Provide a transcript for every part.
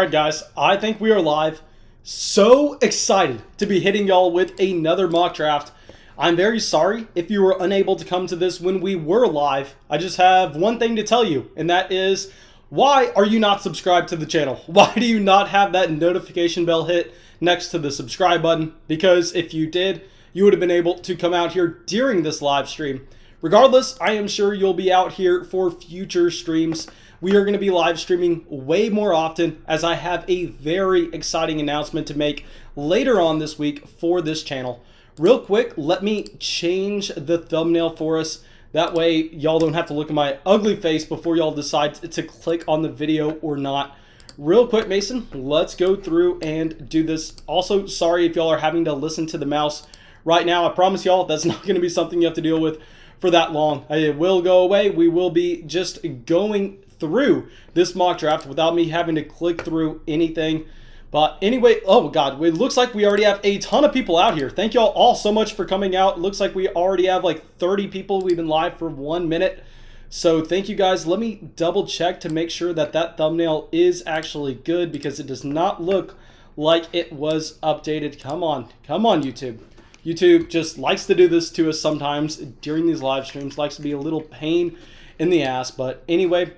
Alright guys, I think we are live. So excited to be hitting y'all with another mock draft. I'm very sorry if you were unable to come to this when we were live. I just have one thing to tell you, and that is, why are you not subscribed to the channel? Why do you not have that notification bell hit next to the subscribe button? Because if you did, you would have been able to come out here during this live stream. Regardless, I am sure you'll be out here for future streams. We are going to be live streaming way more often, as I have a very exciting announcement to make later on this week for this channel. Real quick, let me change the thumbnail for us. That way y'all don't have to look at my ugly face before y'all decide to click on the video or not. Real quick, Mason, let's go through and do this. Also, sorry if y'all are having to listen to the mouse right now. I promise y'all that's not going to be something you have to deal with for that long. It will go away. We will be just going through this mock draft without me having to click through anything. But anyway, oh god, it looks like we already have a ton of people out here. Thank y'all all so much for coming out. It looks like we already have like 30 people. We've been live for 1 minute. So thank you guys. Let me double check to make sure that that thumbnail is actually good, because it does not look like it was updated. Come on YouTube. YouTube just likes to do this to us sometimes during these live streams, likes to be a little pain in the ass. But anyway,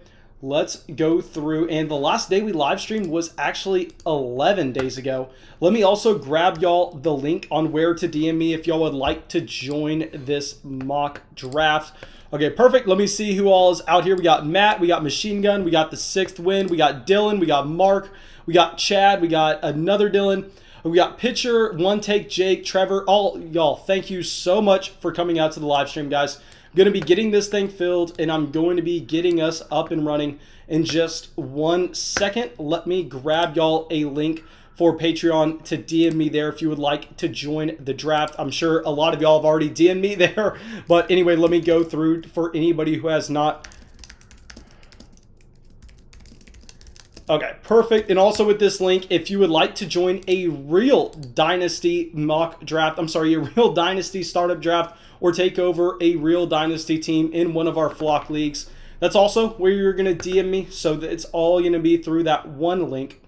let's go through, and the last day we live streamed was actually 11 days ago. Let me also grab y'all the link on where to DM me if y'all would like to join this mock draft. Okay, perfect. Let me see who all is out here. We got Matt, we got Machine Gun, we got the Sixth Wind, we got Dylan, we got Mark, we got Chad, we got another Dylan, we got Pitcher, One Take, Jake, Trevor. All y'all, thank you so much for coming out to the live stream, guys. I'm going to be getting this thing filled, and I'm going to be getting us up and running in just 1 second. Let me grab y'all a link for Patreon to DM me there if you would like to join the draft. I'm sure a lot of y'all have already DM'd me there, but anyway, let me go through for anybody who has not. Okay, perfect. And also with this link, if you would like to join a real Dynasty mock draft, I'm sorry, a real Dynasty startup draft, or take over a real Dynasty team in one of our flock leagues, that's also where you're going to DM me. So that it's all going to be through that one link.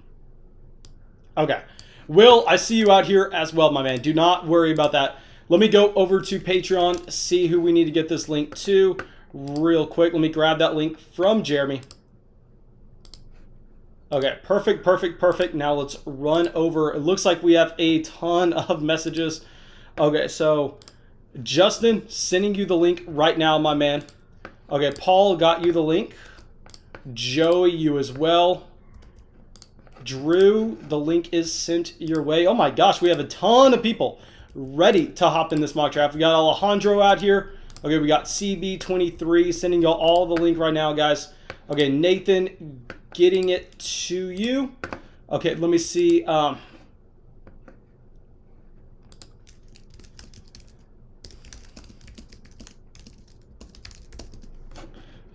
Okay. Will, I see you out here as well, my man. Do not worry about that. Let me go over to Patreon, see who we need to get this link to real quick. Let me grab that link from Jeremy. Okay, perfect. Now let's run over. It looks like we have a ton of messages. Okay, so Justin, sending you the link right now, my man. Okay, Paul got you the link. Joey, you as well. Drew, the link is sent your way. Oh my gosh, we have a ton of people ready to hop in this mock draft. We got Alejandro out here. Okay, we got CB23 sending y'all all the link right now, guys. Okay, Nathan, getting it to you. Okay, let me see.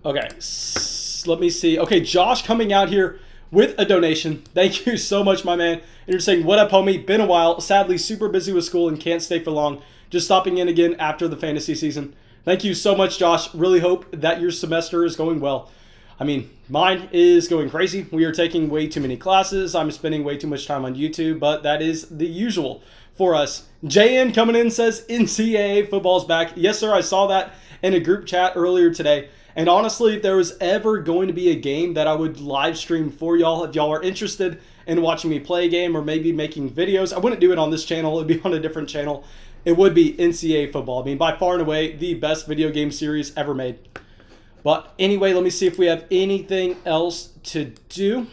Okay, let me see. Okay, Josh coming out here with a donation. Thank you so much, my man. And you're saying, what up, homie? Been a while. Sadly, super busy with school and can't stay for long. Just stopping in again after the fantasy season. Thank you so much, Josh. Really hope that your semester is going well. I mean, mine is going crazy. We are taking way too many classes. I'm spending way too much time on YouTube, but that is the usual for us. JN coming in says NCAA football's back. Yes, sir. I saw that in a group chat earlier today. And honestly, if there was ever going to be a game that I would live stream for y'all, if y'all are interested in watching me play a game or maybe making videos, I wouldn't do it on this channel. It would be on a different channel. It would be NCAA football. I mean, by far and away, the best video game series ever made. But anyway, let me see if we have anything else to do.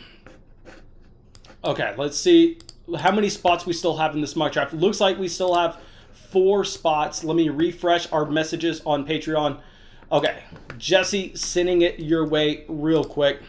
Okay, let's see how many spots we still have in this mock draft. It looks like we still have 4 spots. Let me refresh our messages on Patreon. Okay, Jesse, sending it your way real quick.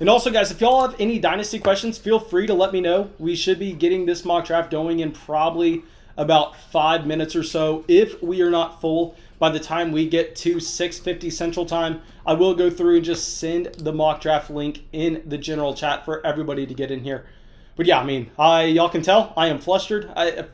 And also, guys, if y'all have any Dynasty questions, feel free to let me know. We should be getting this mock draft going in probably about 5 minutes or so. If we are not full by the time we get to 6:50 Central Time, I will go through and just send the mock draft link in the general chat for everybody to get in here. But yeah, I mean, y'all can tell I am flustered. I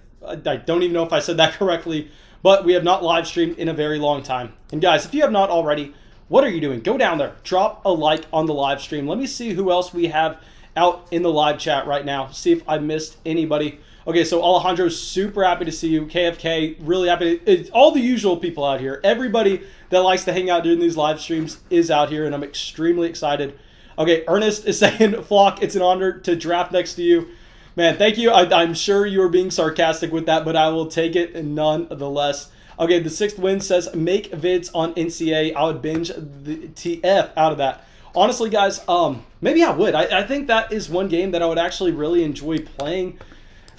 don't even know if I said that correctly, but we have not live streamed in a very long time. And guys, if you have not already, what are you doing? Go down there, drop a like on the live stream. Let me see who else we have out in the live chat right now. See if I missed anybody. Okay, so Alejandro, super happy to see you. KFK, really happy. It's all the usual people out here. Everybody that likes to hang out during these live streams is out here, and I'm extremely excited. Okay, Ernest is saying, Flock, it's an honor to draft next to you. Man, thank you. I'm sure you were being sarcastic with that, but I will take it nonetheless. Okay, the sixth win says, make vids on NCA. I would binge the TF out of that. Honestly, guys, maybe I would. I think that is one game that I would actually really enjoy playing.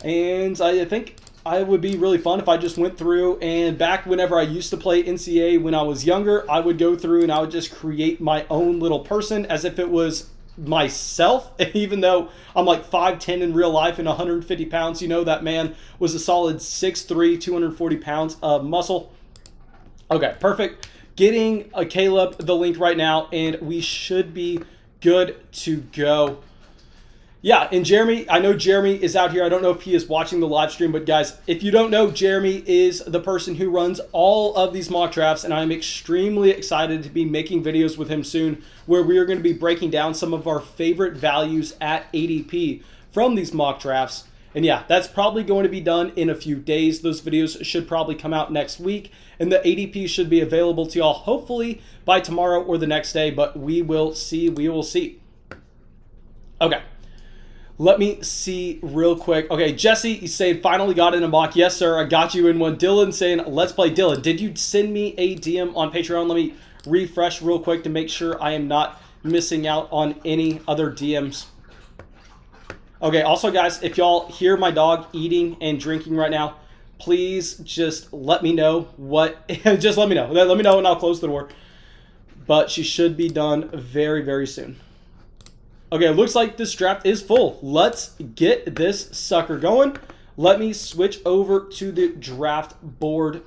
And I think it would be really fun if I just went through and back whenever I used to play NCA when I was younger, I would go through and I would just create my own little person as if it was myself, even though I'm like 5'10 in real life and 150 pounds. You know, that man was a solid 6'3", 240 pounds of muscle. Okay, perfect. Getting a Caleb the link right now, and we should be good to go. Yeah, and Jeremy, I know Jeremy is out here. I don't know if he is watching the live stream, but guys, if you don't know, Jeremy is the person who runs all of these mock drafts, and I'm extremely excited to be making videos with him soon where we are going to be breaking down some of our favorite values at ADP from these mock drafts. And yeah, that's probably going to be done in a few days. Those videos should probably come out next week, and the ADP should be available to y'all hopefully by tomorrow or the next day, but we will see. We will see. Okay. Let me see real quick. Okay, Jesse, he's saying, finally got in a mock. Yes, sir, I got you in one. Dylan saying, let's play. Dylan, did you send me a DM on Patreon? Let me refresh real quick to make sure I am not missing out on any other DMs. Okay, also, guys, if y'all hear my dog eating and drinking right now, please just let me know what... just let me know. Let me know and I'll close the door. But she should be done very, very soon. Okay, it looks like this draft is full. Let's get this sucker going. Let me switch over to the draft board.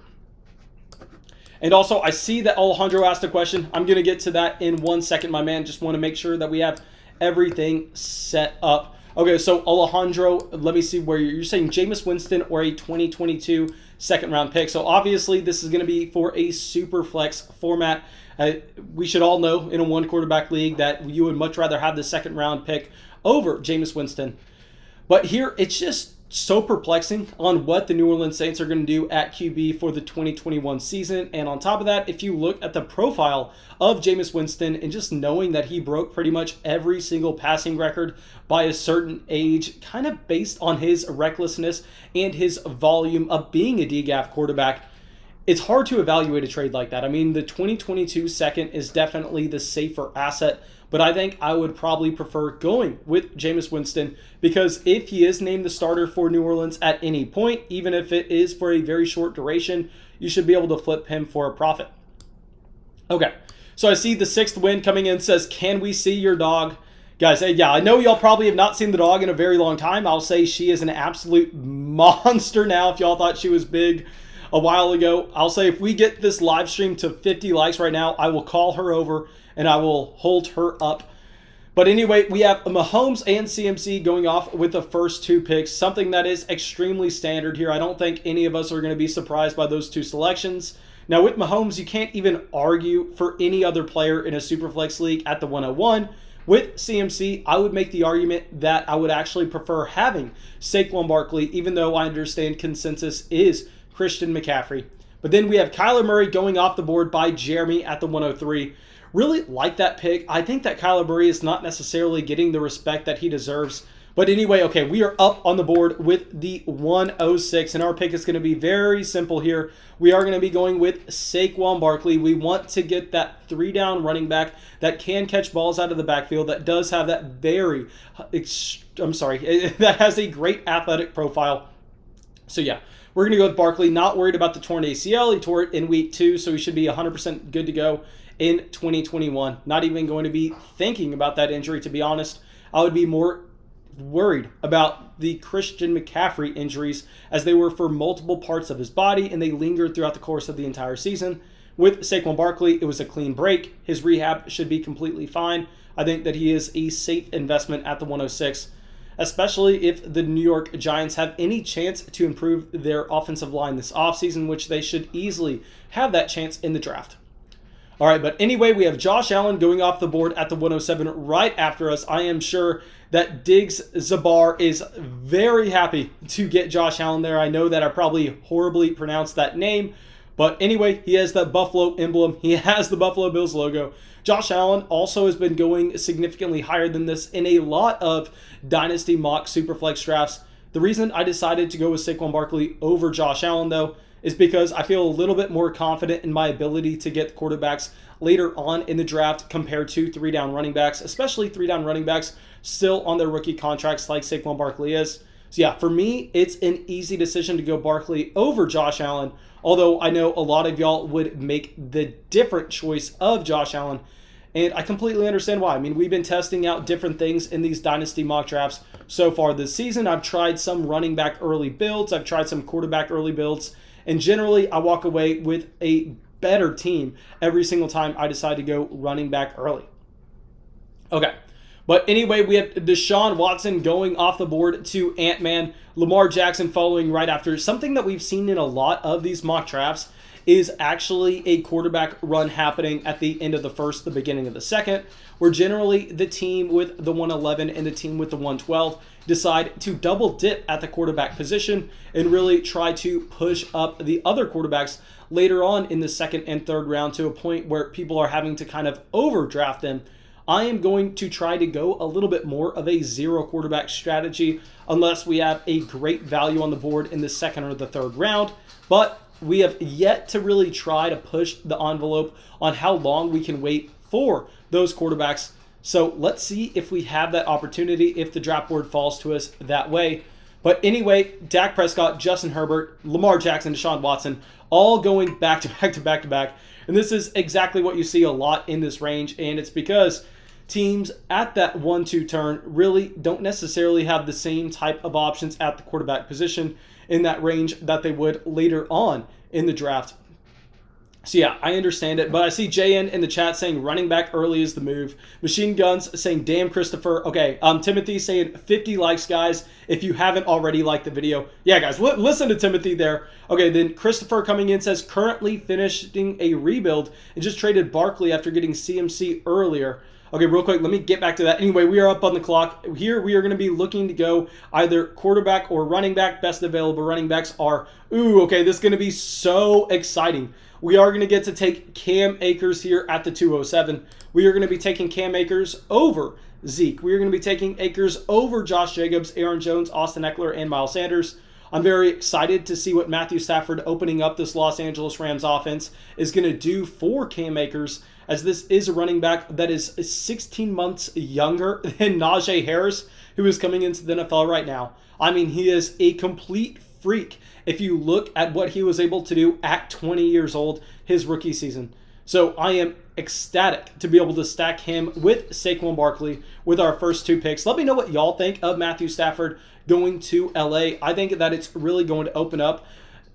And also, I see that Alejandro asked a question. I'm going to get to that in 1 second, my man. Just want to make sure that we have everything set up. Okay, so Alejandro, let me see where you're saying Jameis Winston or a 2022 second-round pick. So obviously, this is going to be for a super flex format. We should all know in a one-quarterback league that you would much rather have the second-round pick over Jameis Winston. But here, it's just so perplexing on what the New Orleans Saints are going to do at QB for the 2021 season. And on top of that, if you look at the profile of Jameis Winston and just knowing that he broke pretty much every single passing record by a certain age, kind of based on his recklessness and his volume of being a DGAF quarterback, it's hard to evaluate a trade like that. I mean, the 2022 second is definitely the safer asset, but I think I would probably prefer going with Jameis Winston because if he is named the starter for New Orleans at any point, even if it is for a very short duration, you should be able to flip him for a profit. Okay, so I see the sixth win coming in, says, can we see your dog? Guys, yeah, I know y'all probably have not seen the dog in a very long time. I'll say she is an absolute monster now if y'all thought she was big a while ago. I'll say if we get this live stream to 50 likes right now, I will call her over and I will hold her up. But anyway, we have Mahomes and CMC going off with the first two picks, something that is extremely standard here. I don't think any of us are going to be surprised by those two selections. Now with Mahomes, you can't even argue for any other player in a Superflex league at the 101. With CMC, I would make the argument that I would actually prefer having Saquon Barkley, even though I understand consensus is Christian McCaffrey. But then we have Kyler Murray going off the board by Jeremy at the 103. Really like that pick. I think that Kyler Murray is not necessarily getting the respect that he deserves. But anyway, okay, we are up on the board with the 106, and our pick is going to be very simple here. We are going to be going with Saquon Barkley. We want to get that three-down running back that can catch balls out of the backfield, that does have that that has a great athletic profile. So yeah, we're going to go with Barkley. Not worried about the torn ACL. He tore it in week 2, so he should be 100% good to go in 2021. Not even going to be thinking about that injury, to be honest. I would be more worried about the Christian McCaffrey injuries as they were for multiple parts of his body and they lingered throughout the course of the entire season. With Saquon Barkley, it was a clean break. His rehab should be completely fine. I think that he is a safe investment at the 106, especially if the New York Giants have any chance to improve their offensive line this offseason, which they should easily have that chance in the draft. All right, but anyway, we have Josh Allen going off the board at the 107 right after us. I am sure that Diggs Zabar is very happy to get Josh Allen there. I know that I probably horribly pronounced that name, but anyway, he has that Buffalo emblem. He has the Buffalo Bills logo. Josh Allen also has been going significantly higher than this in a lot of Dynasty mock Superflex drafts. The reason I decided to go with Saquon Barkley over Josh Allen, though, is because I feel a little bit more confident in my ability to get quarterbacks later on in the draft compared to 3-down running backs, especially 3-down running backs still on their rookie contracts like Saquon Barkley is. So yeah, for me, it's an easy decision to go Barkley over Josh Allen, although I know a lot of y'all would make the different choice of Josh Allen, and I completely understand why. I mean, we've been testing out different things in these Dynasty mock drafts so far this season. I've tried some running back early builds. I've tried some quarterback early builds. And generally, I walk away with a better team every single time I decide to go running back early. Okay. But anyway, we have Deshaun Watson going off the board to Ant-Man. Lamar Jackson following right after. Something that we've seen in a lot of these mock drafts is actually a quarterback run happening at the end of the first, the beginning of the second, where generally the team with the 111 and the team with the 112 decide to double dip at the quarterback position and really try to push up the other quarterbacks later on in the second and third round to a point where people are having to kind of overdraft them. I am going to try to go a little bit more of a zero quarterback strategy unless we have a great value on the board in the second or the third round. But we have yet to really try to push the envelope on how long we can wait for those quarterbacks. So let's see if we have that opportunity, if the draft board falls to us that way. But anyway, Dak Prescott, Justin Herbert, Lamar Jackson, Deshaun Watson, all going back to back to back to back. And this is exactly what you see a lot in this range. And it's because teams at that 1-2 turn really don't necessarily have the same type of options at the quarterback position in that range that they would later on in the draft. So yeah, I understand it, but I see JN in the chat saying running back early is the move. Machine Guns saying, damn, Christopher. Okay, Timothy saying 50 likes, guys, if you haven't already liked the video. Yeah, guys, listen to Timothy there. Okay, then Christopher coming in says, currently finishing a rebuild and just traded Barkley after getting CMC earlier. Okay, real quick, let me get back to that. Anyway, we are up on the clock. Here we are going to be looking to go either quarterback or running back. Best available running backs are, okay, this is going to be so exciting. We are going to get to take Cam Akers here at the 207. We are going to be taking Cam Akers over Zeke. We are going to be taking Akers over Josh Jacobs, Aaron Jones, Austin Eckler, and Miles Sanders. I'm very excited to see what Matthew Stafford opening up this Los Angeles Rams offense is going to do for Cam Akers, as this is a running back that is 16 months younger than Najee Harris, who is coming into the NFL right now. I mean, he is a complete freak if you look at what he was able to do at 20 years old, his rookie season. So I am ecstatic to be able to stack him with Saquon Barkley with our first two picks. Let me know what y'all think of Matthew Stafford going to LA. I think that it's really going to open up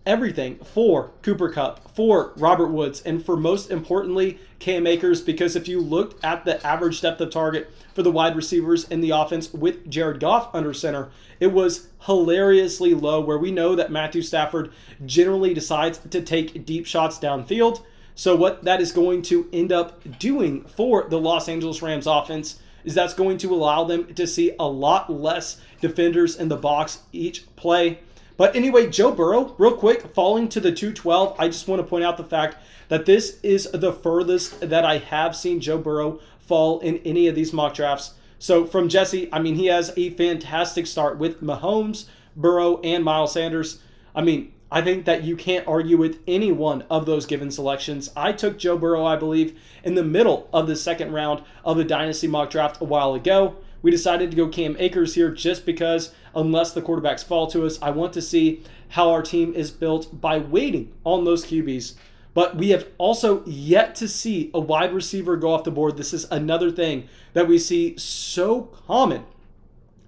everything for Cooper Kupp, for Robert Woods, and for most importantly, Cam Akers, because if you looked at the average depth of target for the wide receivers in the offense with Jared Goff under center, it was hilariously low, where we know that Matthew Stafford generally decides to take deep shots downfield. So what that is going to end up doing for the Los Angeles Rams offense is that's going to allow them to see a lot less defenders in the box each play. But anyway, Joe Burrow, real quick, falling to the 212, I just want to point out the fact that this is the furthest that I have seen Joe Burrow fall in any of these mock drafts. So from Jesse, I mean, he has a fantastic start with Mahomes, Burrow, and Miles Sanders. I mean, I think that you can't argue with any one of those given selections. I took Joe Burrow, I believe, in the middle of the second round of the Dynasty mock draft a while ago. We decided to go Cam Akers here just because, unless the quarterbacks fall to us, I want to see how our team is built by waiting on those QBs. But we have also yet to see a wide receiver go off the board. This is another thing that we see so common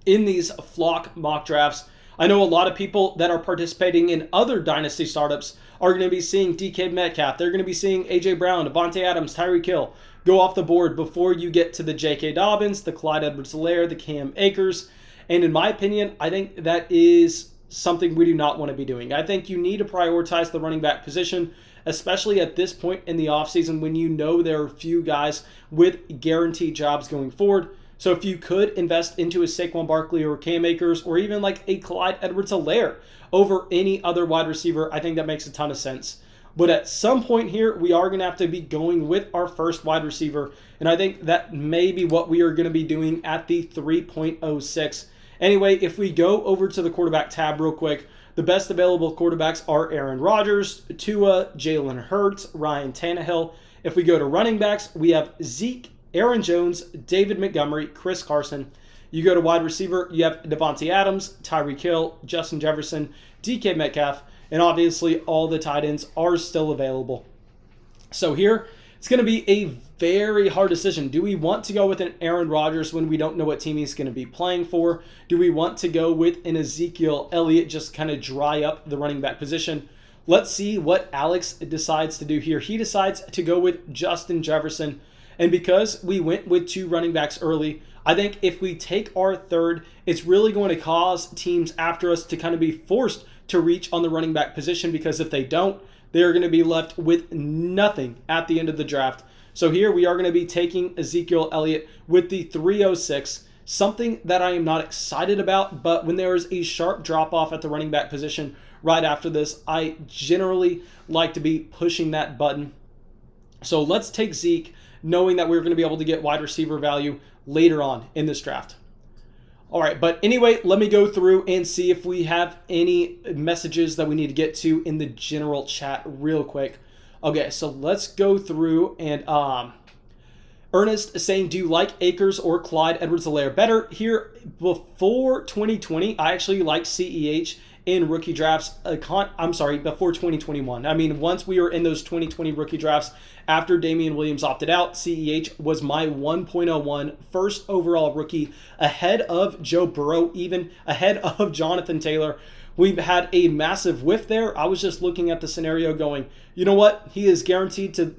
in these flock mock drafts. I know a lot of people that are participating in other Dynasty startups are going to be seeing DK Metcalf. They're going to be seeing A.J. Brown, Devontae Adams, Tyreek Hill go off the board before you get to the Jk Dobbins, the Clyde Edwards-Helaire, the Cam Akers. And in my opinion, I think that is something we do not want to be doing. I think you need to prioritize the running back position, especially at this point in the offseason when you know there are a few guys with guaranteed jobs going forward. So if you could invest into a Saquon Barkley or Cam Akers or even like a Clyde Edwards-Helaire over any other wide receiver, I think that makes a ton of sense. But at some point here, we are going to have to be going with our first wide receiver. And I think that may be what we are going to be doing at the 3.06. Anyway, if we go over to the quarterback tab real quick, the best available quarterbacks are Aaron Rodgers, Tua, Jalen Hurts, Ryan Tannehill. If we go to running backs, we have Zeke, Aaron Jones, David Montgomery, Chris Carson. You go to wide receiver, you have Devontae Adams, Tyreek Hill, Justin Jefferson, DK Metcalf, and obviously all the tight ends are still available. So here, it's going to be a very hard decision. Do we want to go with an Aaron Rodgers when we don't know what team he's going to be playing for? Do we want to go with an Ezekiel Elliott, just kind of dry up the running back position? Let's see what Alex decides to do here. He decides to go with Justin Jefferson. And because we went with 2 running backs early, I think if we take our third, it's really going to cause teams after us to kind of be forced to reach on the running back position, because if they don't, they're going to be left with nothing at the end of the draft. So here we are going to be taking Ezekiel Elliott with the 306, something that I am not excited about, but when there is a sharp drop-off at the running back position right after this, I generally like to be pushing that button. So let's take Zeke, knowing that we're going to be able to get wide receiver value later on in this draft. All right, but anyway, let me go through and see if we have any messages that we need to get to in the general chat real quick. Okay, so let's go through and Ernest is saying, do you like Akers or Clyde Edwards-Helaire better? Here, before 2020, I actually liked CEH in rookie drafts. Before 2021. I mean, once we were in those 2020 rookie drafts, after Damian Williams opted out, CEH was my 1.01 first overall rookie, ahead of Joe Burrow, even ahead of Jonathan Taylor. We've had a massive whiff there. I was just looking at the scenario going, you know what? He is guaranteed to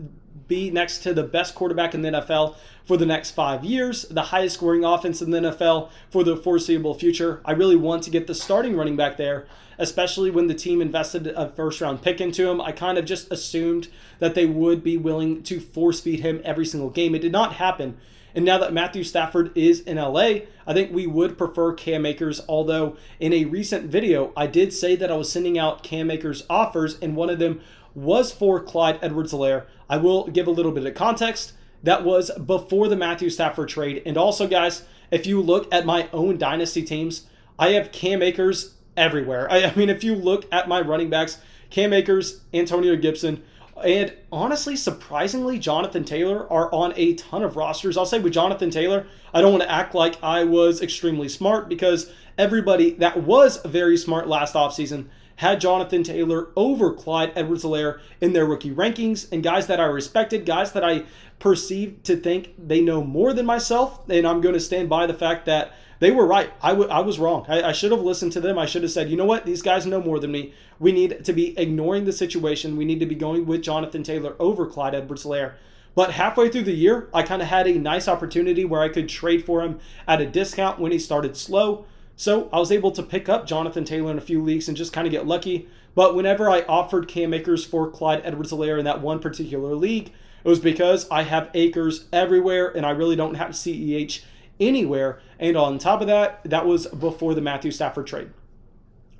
be next to the best quarterback in the NFL for the next 5 years, the highest scoring offense in the NFL for the foreseeable future. I really want to get the starting running back there, especially when the team invested a first-round pick into him. I kind of just assumed that they would be willing to force-feed him every single game. It did not happen. And now that Matthew Stafford is in LA, I think we would prefer Cam Akers, although in a recent video, I did say that I was sending out Cam Akers offers, and one of them was for Clyde Edwards-Helaire. I will give a little bit of context. That was before the Matthew Stafford trade. And also, guys, if you look at my own Dynasty teams, I have Cam Akers everywhere. I mean, if you look at my running backs, Cam Akers, Antonio Gibson, and honestly, surprisingly, Jonathan Taylor are on a ton of rosters. I'll say with Jonathan Taylor, I don't want to act like I was extremely smart, because everybody that was very smart last offseason had Jonathan Taylor over Clyde Edwards-Helaire in their rookie rankings, and guys that I respected, guys that I perceived to think they know more than myself, and I'm going to stand by the fact that they were right. I was wrong. I should have listened to them. I should have said, you know what? These guys know more than me. We need to be ignoring the situation. We need to be going with Jonathan Taylor over Clyde Edwards-Helaire. But halfway through the year, I kind of had a nice opportunity where I could trade for him at a discount when he started slow. So I was able to pick up Jonathan Taylor in a few leagues and just kind of get lucky. But whenever I offered Cam Akers for Clyde Edwards-Helaire in that one particular league, it was because I have Akers everywhere and I really don't have CEH anywhere. And on top of that, that was before the Matthew Stafford trade.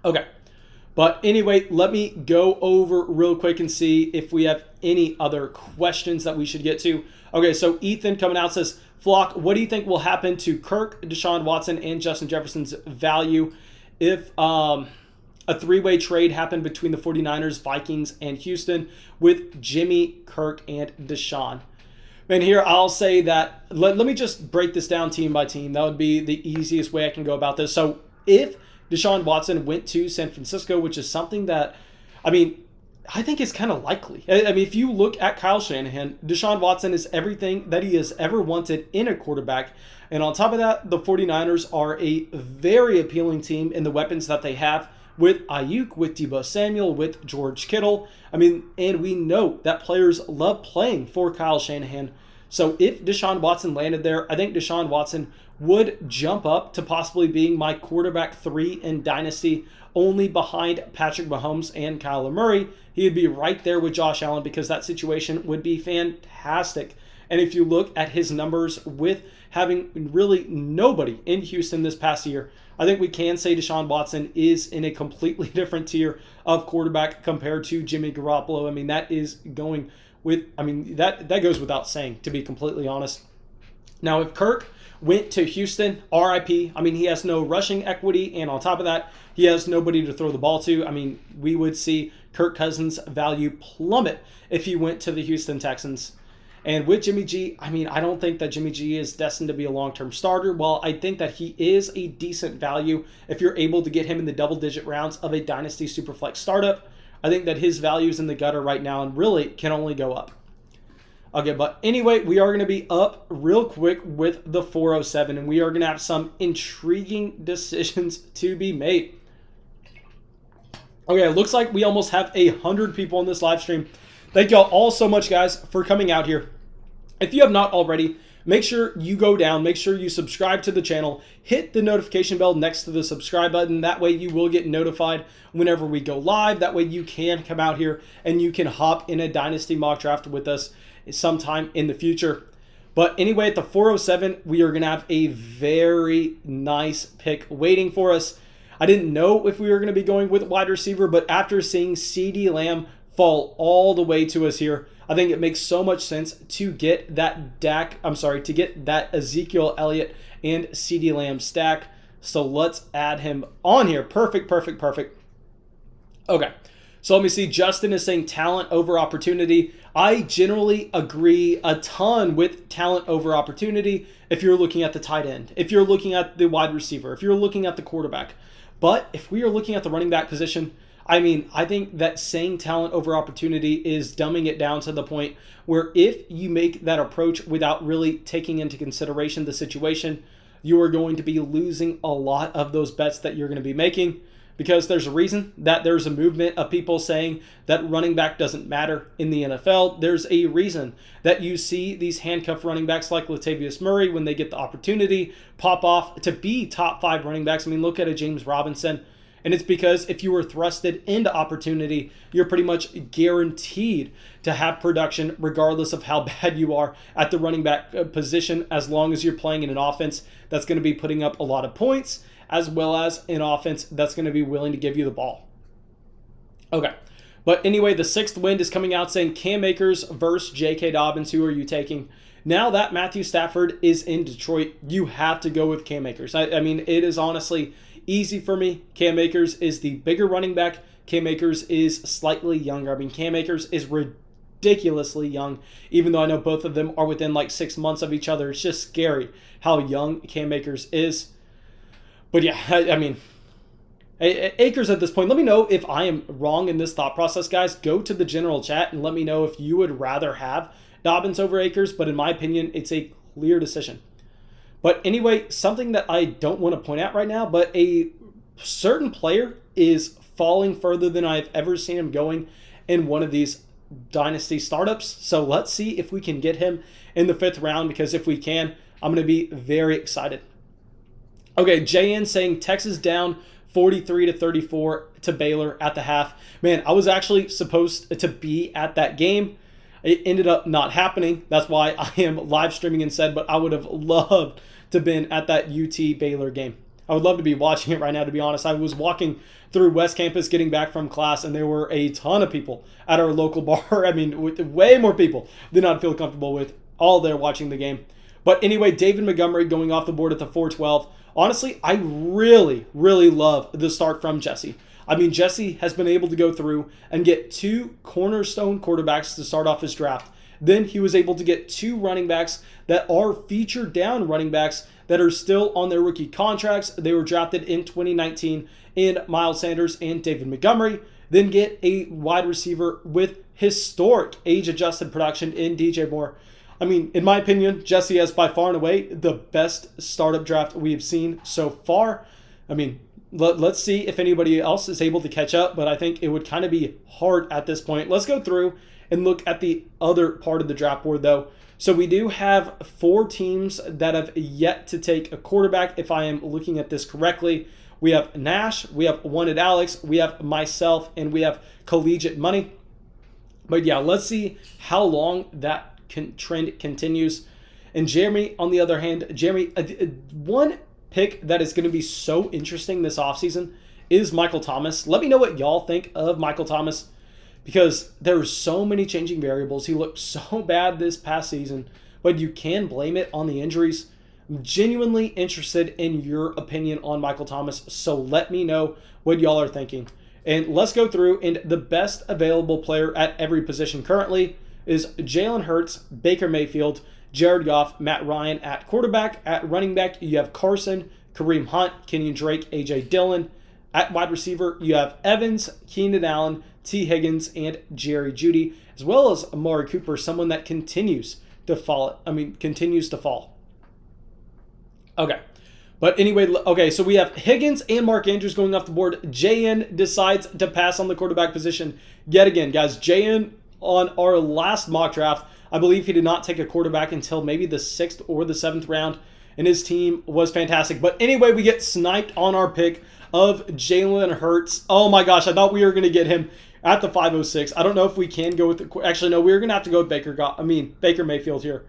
Okay. But anyway, let me go over real quick and see if we have any other questions that we should get to. Okay, so Ethan coming out says, Flock, what do you think will happen to Kirk, Deshaun Watson, and Justin Jefferson's value if a three-way trade happened between the 49ers, Vikings, and Houston with Jimmy, Kirk, and Deshaun? And here I'll say that, let me just break this down team by team. That would be the easiest way I can go about this. So if Deshaun Watson went to San Francisco, which is something that, I think is kind of likely. If you look at Kyle Shanahan, Deshaun Watson is everything that he has ever wanted in a quarterback. And on top of that, the 49ers are a very appealing team in the weapons that they have with Ayuk, with Deebo Samuel, with George Kittle. And we know that players love playing for Kyle Shanahan. So if Deshaun Watson landed there, I think Deshaun Watson would jump up to possibly being my quarterback 3 in Dynasty, only behind Patrick Mahomes and Kyler Murray. He would be right there with Josh Allen because that situation would be fantastic. And if you look at his numbers with having really nobody in Houston this past year, I think we can say Deshaun Watson is in a completely different tier of quarterback compared to Jimmy Garoppolo. I mean, that is going with, I mean, that goes without saying, to be completely honest. Now, if Kirk went to Houston, RIP, I mean, he has no rushing equity, and on top of that, he has nobody to throw the ball to. I mean, we would see Kirk Cousins' value plummet if he went to the Houston Texans. And with Jimmy G, I mean, I don't think that Jimmy G is destined to be a long-term starter. While I think that he is a decent value if you're able to get him in the double-digit rounds of a Dynasty Superflex startup, I think that his value is in the gutter right now and really can only go up. Okay, but anyway, we are going to be up real quick with the 407, and we are going to have some intriguing decisions to be made. Okay, it looks like we almost have 100 people in this live stream. Thank y'all all so much, guys, for coming out here. If you have not already, make sure you go down, make sure you subscribe to the channel, hit the notification bell next to the subscribe button. That way you will get notified whenever we go live. That way you can come out here and you can hop in a Dynasty mock draft with us sometime in the future. But anyway, at the 407, we are going to have a very nice pick waiting for us. I didn't know if we were going to be going with wide receiver, but after seeing CeeDee Lamb fall all the way to us here, I think it makes so much sense to get that to get that Ezekiel Elliott and CeeDee Lamb stack. So let's add him on here. Perfect. Okay. So let me see. Justin is saying talent over opportunity. I generally agree a ton with talent over opportunity if you're looking at the tight end, if you're looking at the wide receiver, if you're looking at the quarterback. But if we are looking at the running back position, I mean, I think that saying talent over opportunity is dumbing it down to the point where if you make that approach without really taking into consideration the situation, you are going to be losing a lot of those bets that you're going to be making, because there's a reason that there's a movement of people saying that running back doesn't matter in the NFL. There's a reason that you see these handcuffed running backs like Latavius Murray, when they get the opportunity, pop off to be top 5 running backs. I mean, look at a James Robinson. And it's because if you were thrusted into opportunity, you're pretty much guaranteed to have production regardless of how bad you are at the running back position, as long as you're playing in an offense that's going to be putting up a lot of points, as well as an offense that's going to be willing to give you the ball. Okay. But anyway, the 6th wind is coming out saying Cam Akers versus Jk Dobbins. Who are you taking? Now that Matthew Stafford is in Detroit, you have to go with Cam Akers. I mean, it is honestly easy for me. Cam Akers is the bigger running back. Cam Akers is slightly younger. I mean, Cam Akers is ridiculously young, even though I know both of them are within like 6 months of each other. It's just scary how young Cam Akers is. But yeah, I mean, Akers at this point, let me know if I am wrong in this thought process, guys. Go to the general chat and let me know if you would rather have Dobbins over Akers, but in my opinion, it's a clear decision. But anyway, something that I don't want to point out right now, but a certain player is falling further than I've ever seen him going in one of these Dynasty startups. So let's see if we can get him in the 5th round, because if we can, I'm going to be very excited. Okay, JN saying Texas down 43-34 to Baylor at the half. Man, I was actually supposed to be at that game. It ended up not happening. That's why I am live streaming instead, but I would have loved to have been at that UT Baylor game. I would love to be watching it right now, to be honest. I was walking through West Campus getting back from class, and there were a ton of people at our local bar. I mean, with way more people than I'd feel comfortable with, all there watching the game. But anyway, David Montgomery going off the board at the 412. Honestly, I really love the start from Jesse. I mean, Jesse has been able to go through and get 2 cornerstone quarterbacks to start off his draft. Then he was able to get 2 running backs that are featured down running backs that are still on their rookie contracts. They were drafted in 2019 in Miles Sanders and David Montgomery. Then get a wide receiver with historic age-adjusted production in DJ Moore. I mean, in my opinion, Jesse has by far and away the best startup draft we have seen so far. I mean, let's see if anybody else is able to catch up, but I think it would kind of be hard at this point. Let's go through and look at the other part of the draft board, though. So we do have 4 teams that have yet to take a quarterback, if I am looking at this correctly. We have Nash, we have Wanted Alex, we have myself, and we have Collegiate Money. But yeah, let's see how long that trend continues. And Jeremy, on the other hand, one pick that is going to be so interesting this offseason is Michael Thomas. Let me know what y'all think of Michael Thomas, because there are so many changing variables. He looked so bad this past season, but you can blame it on the injuries. I'm genuinely interested in your opinion on Michael Thomas, so let me know what y'all are thinking. And let's go through, and the best available player at every position currently is Jalen Hurts, Baker Mayfield, Jared Goff, Matt Ryan at quarterback. At running back, you have Carson, Kareem Hunt, Kenyon Drake, AJ Dillon. At wide receiver, you have Evans, Keenan Allen, T. Higgins, and Jerry Jeudy, as well as Amari Cooper, someone that continues to fall. Okay. But anyway, okay, so we have Higgins and Mark Andrews going off the board. JN decides to pass on the quarterback position yet again. Guys, JN on our last mock draft, I believe he did not take a quarterback until maybe the 6th or the 7th round, and his team was fantastic. But anyway, we get sniped on our pick of Jalen Hurts. Oh my gosh, I thought we were going to get him at the 506. I don't know if we can go with actually, no, we're going to have to go with Baker Mayfield here.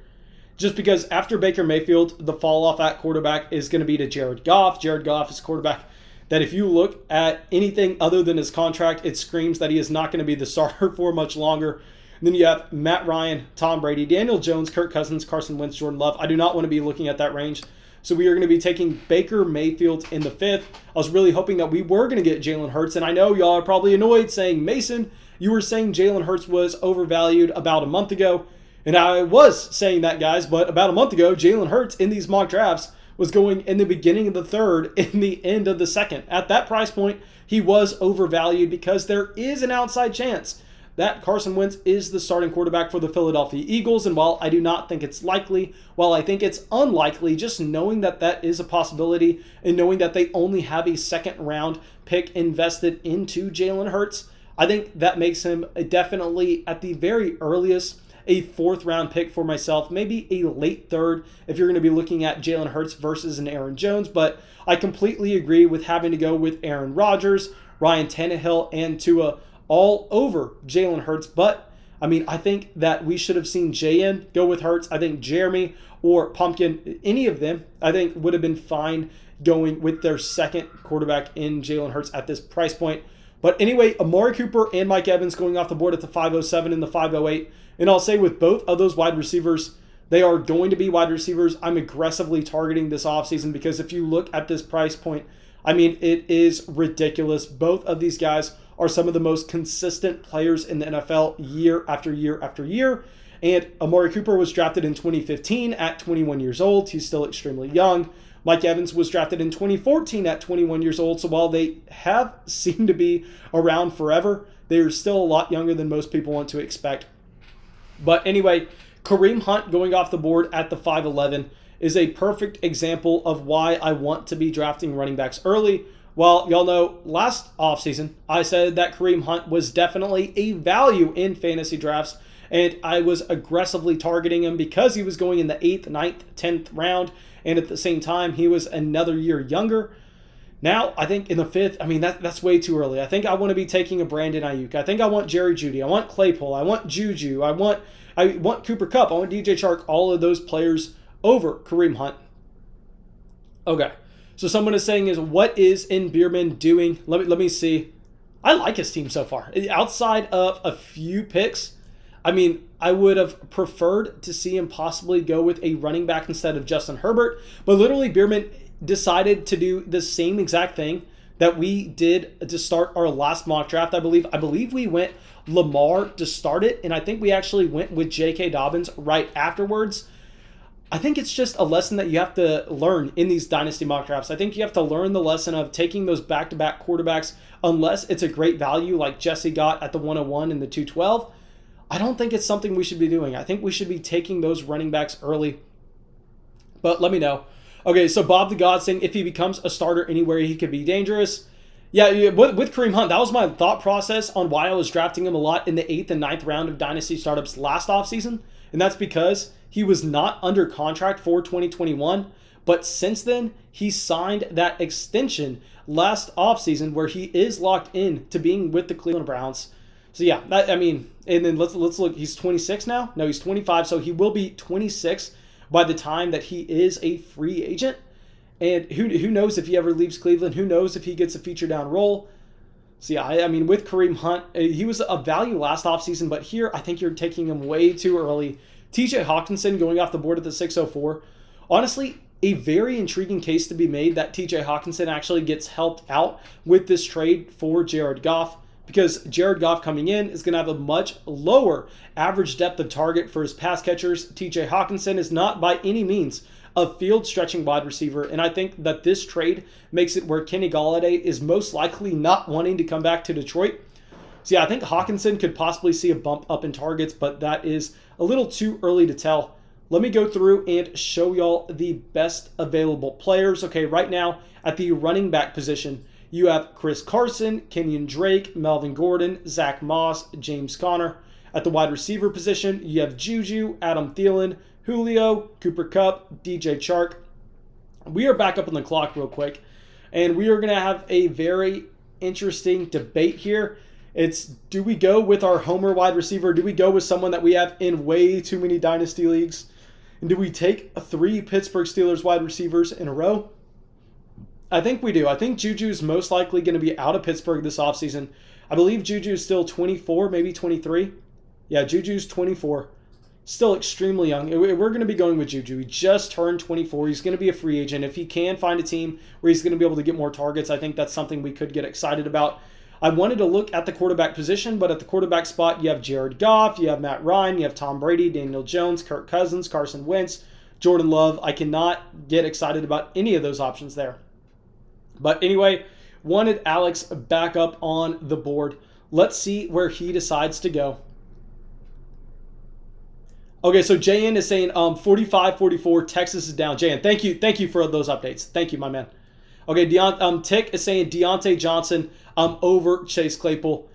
Just because after Baker Mayfield, the fall off at quarterback is going to be to Jared Goff. Jared Goff is a quarterback that if you look at anything other than his contract, it screams that he is not going to be the starter for much longer. And then you have Matt Ryan, Tom Brady, Daniel Jones, Kirk Cousins, Carson Wentz, Jordan Love. I do not want to be looking at that range. So we are going to be taking Baker Mayfield in the 5th. I was really hoping that we were going to get Jalen Hurts. And I know y'all are probably annoyed saying, Mason, you were saying Jalen Hurts was overvalued about a month ago. And I was saying that, guys, but about a month ago, Jalen Hurts in these mock drafts was going in the beginning of the 3rd, in the end of the 2nd. At that price point, he was overvalued because there is an outside chance that Carson Wentz is the starting quarterback for the Philadelphia Eagles. And while I do not think it's likely, while I think it's unlikely, just knowing that that is a possibility and knowing that they only have a 2nd round pick invested into Jalen Hurts, I think that makes him definitely at the very earliest a 4th round pick for myself, maybe a late 3rd if you're going to be looking at Jalen Hurts versus an Aaron Jones. But I completely agree with having to go with Aaron Rodgers, Ryan Tannehill, and Tua all over Jalen Hurts. But I mean, I think that we should have seen JN go with Hurts. I think Jeremy or Pumpkin, any of them, I think would have been fine going with their 2nd quarterback in Jalen Hurts at this price point. But anyway, Amari Cooper and Mike Evans going off the board at the 507 and the 508. And I'll say with both of those wide receivers, they are going to be wide receivers I'm aggressively targeting this offseason, because if you look at this price point, I mean, it is ridiculous. Both of these guys are some of the most consistent players in the NFL year after year after year. And Amari Cooper was drafted in 2015 at 21 years old. He's still extremely young. Mike Evans was drafted in 2014 at 21 years old. So while they have seemed to be around forever, they're still a lot younger than most people want to expect. But anyway, Kareem Hunt going off the board at the 511 is a perfect example of why I want to be drafting running backs early. Well, y'all know last offseason, I said that Kareem Hunt was definitely a value in fantasy drafts, and I was aggressively targeting him because he was going in the 8th, 9th, 10th round, and at the same time, he was another year younger. Now, I think in the 5th, I mean, that's way too early. I think I want to be taking a Brandon Ayuk. I think I want Jerry Jeudy. I want Claypool. I want Juju. I want Cooper Kupp. I want DJ Chark. All of those players over Kareem Hunt. Okay. So someone is saying, what is in Bierman doing? Let me see. I like his team so far. Outside of a few picks, I mean, I would have preferred to see him possibly go with a running back instead of Justin Herbert. But literally, Bierman decided to do the same exact thing that we did to start our last mock draft, I believe. I believe we went Lamar to start it, and I think we actually went with Jk Dobbins right afterwards. I think it's just a lesson that you have to learn in these dynasty mock drafts. I think you have to learn the lesson of taking those back-to-back quarterbacks unless it's a great value like Jesse got at the 101 and the 212. I don't think it's something we should be doing. I think we should be taking those running backs early. But let me know. Okay, so Bob the God saying if he becomes a starter anywhere, he could be dangerous. Yeah, with Kareem Hunt, that was my thought process on why I was drafting him a lot in the 8th and 9th round of Dynasty startups last offseason. And that's because he was not under contract for 2021. But since then, he signed that extension last offseason where he is locked in to being with the Cleveland Browns. So yeah, I mean, and then let's look. He's 26 now. No, he's 25. So he will be 26 by the time that he is a free agent. And who knows if he ever leaves Cleveland? Who knows if he gets a feature down role? So yeah, I mean, with Kareem Hunt, he was a value last offseason, but here I think you're taking him way too early. TJ Hawkinson going off the board at the 604. Honestly, a very intriguing case to be made that TJ Hawkinson actually gets helped out with this trade for Jared Goff, because Jared Goff coming in is going to have a much lower average depth of target for his pass catchers. TJ Hawkinson is not by any means a field-stretching wide receiver, and I think that this trade makes it where Kenny Golladay is most likely not wanting to come back to Detroit. So yeah, I think Hawkinson could possibly see a bump up in targets, but that is a little too early to tell. Let me go through and show y'all the best available players. Okay, right now at the running back position, you have Chris Carson, Kenyon Drake, Melvin Gordon, Zach Moss, James Conner. At the wide receiver position, you have Juju, Adam Thielen, Julio, Cooper Kupp, DJ Chark. We are back up on the clock real quick, and we are going to have a very interesting debate here. It's, do we go with our homer wide receiver? Do we go with someone that we have in way too many dynasty leagues? And do we take 3 Pittsburgh Steelers wide receivers in a row? I think we do. I think Juju is most likely going to be out of Pittsburgh this offseason. I believe Juju is still 24, maybe 23. Yeah, Juju's 24. Still extremely young. We're going to be going with Juju. He just turned 24. He's going to be a free agent. If he can find a team where he's going to be able to get more targets, I think that's something we could get excited about. I wanted to look at the quarterback position, but at the quarterback spot, you have Jared Goff, you have Matt Ryan, you have Tom Brady, Daniel Jones, Kirk Cousins, Carson Wentz, Jordan Love. I cannot get excited about any of those options there. But anyway, wanted Alex back up on the board. Let's see where he decides to go. Okay, so JN is saying 45-44, Texas is down. JN, thank you for those updates. Thank you, my man. Okay, Tick is saying Deontay Johnson over Chase Claypool.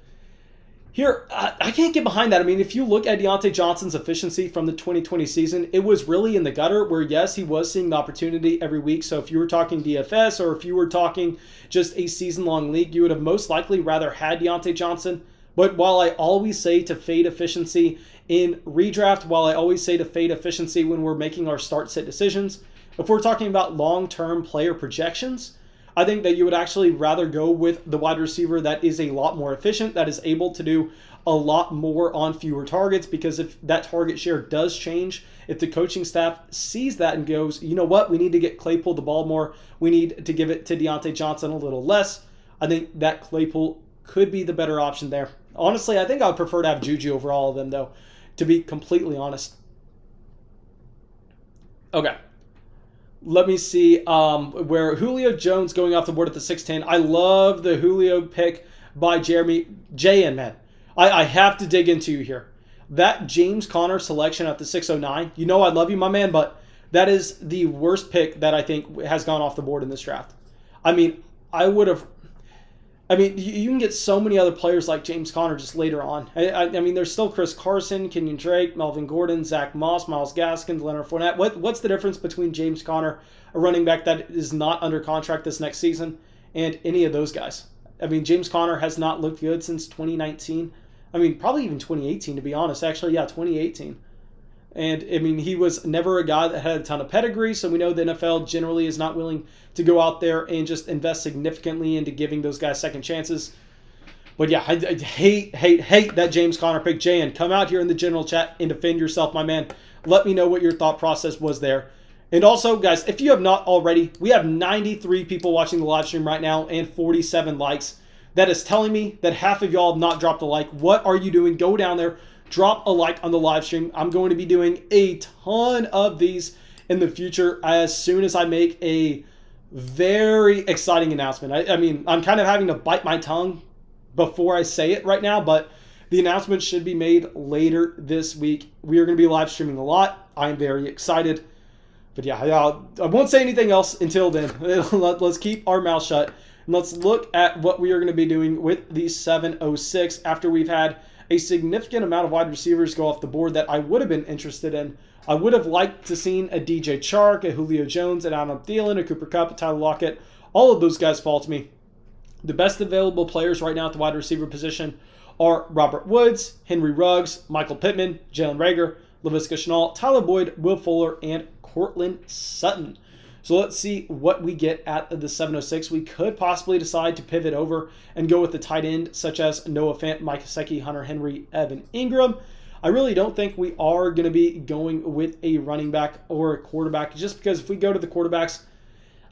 Here, I can't get behind that. I mean, if you look at Deontay Johnson's efficiency from the 2020 season, it was really in the gutter where, yes, he was seeing the opportunity every week. So if you were talking DFS or if you were talking just a season-long league, you would have most likely rather had Deontay Johnson. But while I always say to fade efficiency in redraft, while I always say to fade efficiency when we're making our start-sit decisions, if we're talking about long-term player projections, I think that you would actually rather go with the wide receiver that is a lot more efficient, that is able to do a lot more on fewer targets, because if that target share does change, if the coaching staff sees that and goes, you know what, we need to get Claypool the ball more, we need to give it to Deontay Johnson a little less, I think that Claypool could be the better option there. Honestly, I think I would prefer to have Juju over all of them, though, to be completely honest. Okay. Let me see where Julio Jones going off the board at the 6'10". I love the Julio pick by JN, man. I have to dig into you here. That James Conner selection at the 609, you know I love you, my man, but that is the worst pick that I think has gone off the board in this draft. I mean, you can get so many other players like James Conner just later on. I mean, there's still Chris Carson, Kenyon Drake, Melvin Gordon, Zach Moss, Myles Gaskin, Leonard Fournette. What's the difference between James Conner, a running back that is not under contract this next season, and any of those guys? I mean, James Conner has not looked good since 2019. I mean, probably even 2018, to be honest. Actually, yeah, 2018. And, I mean, he was never a guy that had a ton of pedigree, so we know the NFL generally is not willing to go out there and just invest significantly into giving those guys second chances. But, yeah, I hate that James Conner pick. JN, come out here in the general chat and defend yourself, my man. Let me know what your thought process was there. And also, guys, if you have not already, we have 93 people watching the live stream right now and 47 likes. That is telling me that half of y'all have not dropped a like. What are you doing? Go down there. Drop a like on the live stream. I'm going to be doing a ton of these in the future as soon as I make a very exciting announcement. I mean, I'm kind of having to bite my tongue before I say it right now, but the announcement should be made later this week. We are going to be live streaming a lot. I'm very excited. But yeah, I won't say anything else until then. Let's keep our mouth shut. And let's look at what we are going to be doing with the 706 after we've had a significant amount of wide receivers go off the board that I would have been interested in. I would have liked to seen a DJ Chark, a Julio Jones, an Adam Thielen, a Cooper Kupp, a Tyler Lockett. All of those guys fall to me. The best available players right now at the wide receiver position are Robert Woods, Henry Ruggs, Michael Pittman, Jalen Reagor, Laviska Shenault, Tyler Boyd, Will Fuller, and Cortland Sutton. So let's see what we get at the 706. We could possibly decide to pivot over and go with the tight end, such as Noah Fant, Mike Gesicki, Hunter Henry, Evan Ingram. I really don't think we are going to be going with a running back or a quarterback, just because if we go to the quarterbacks,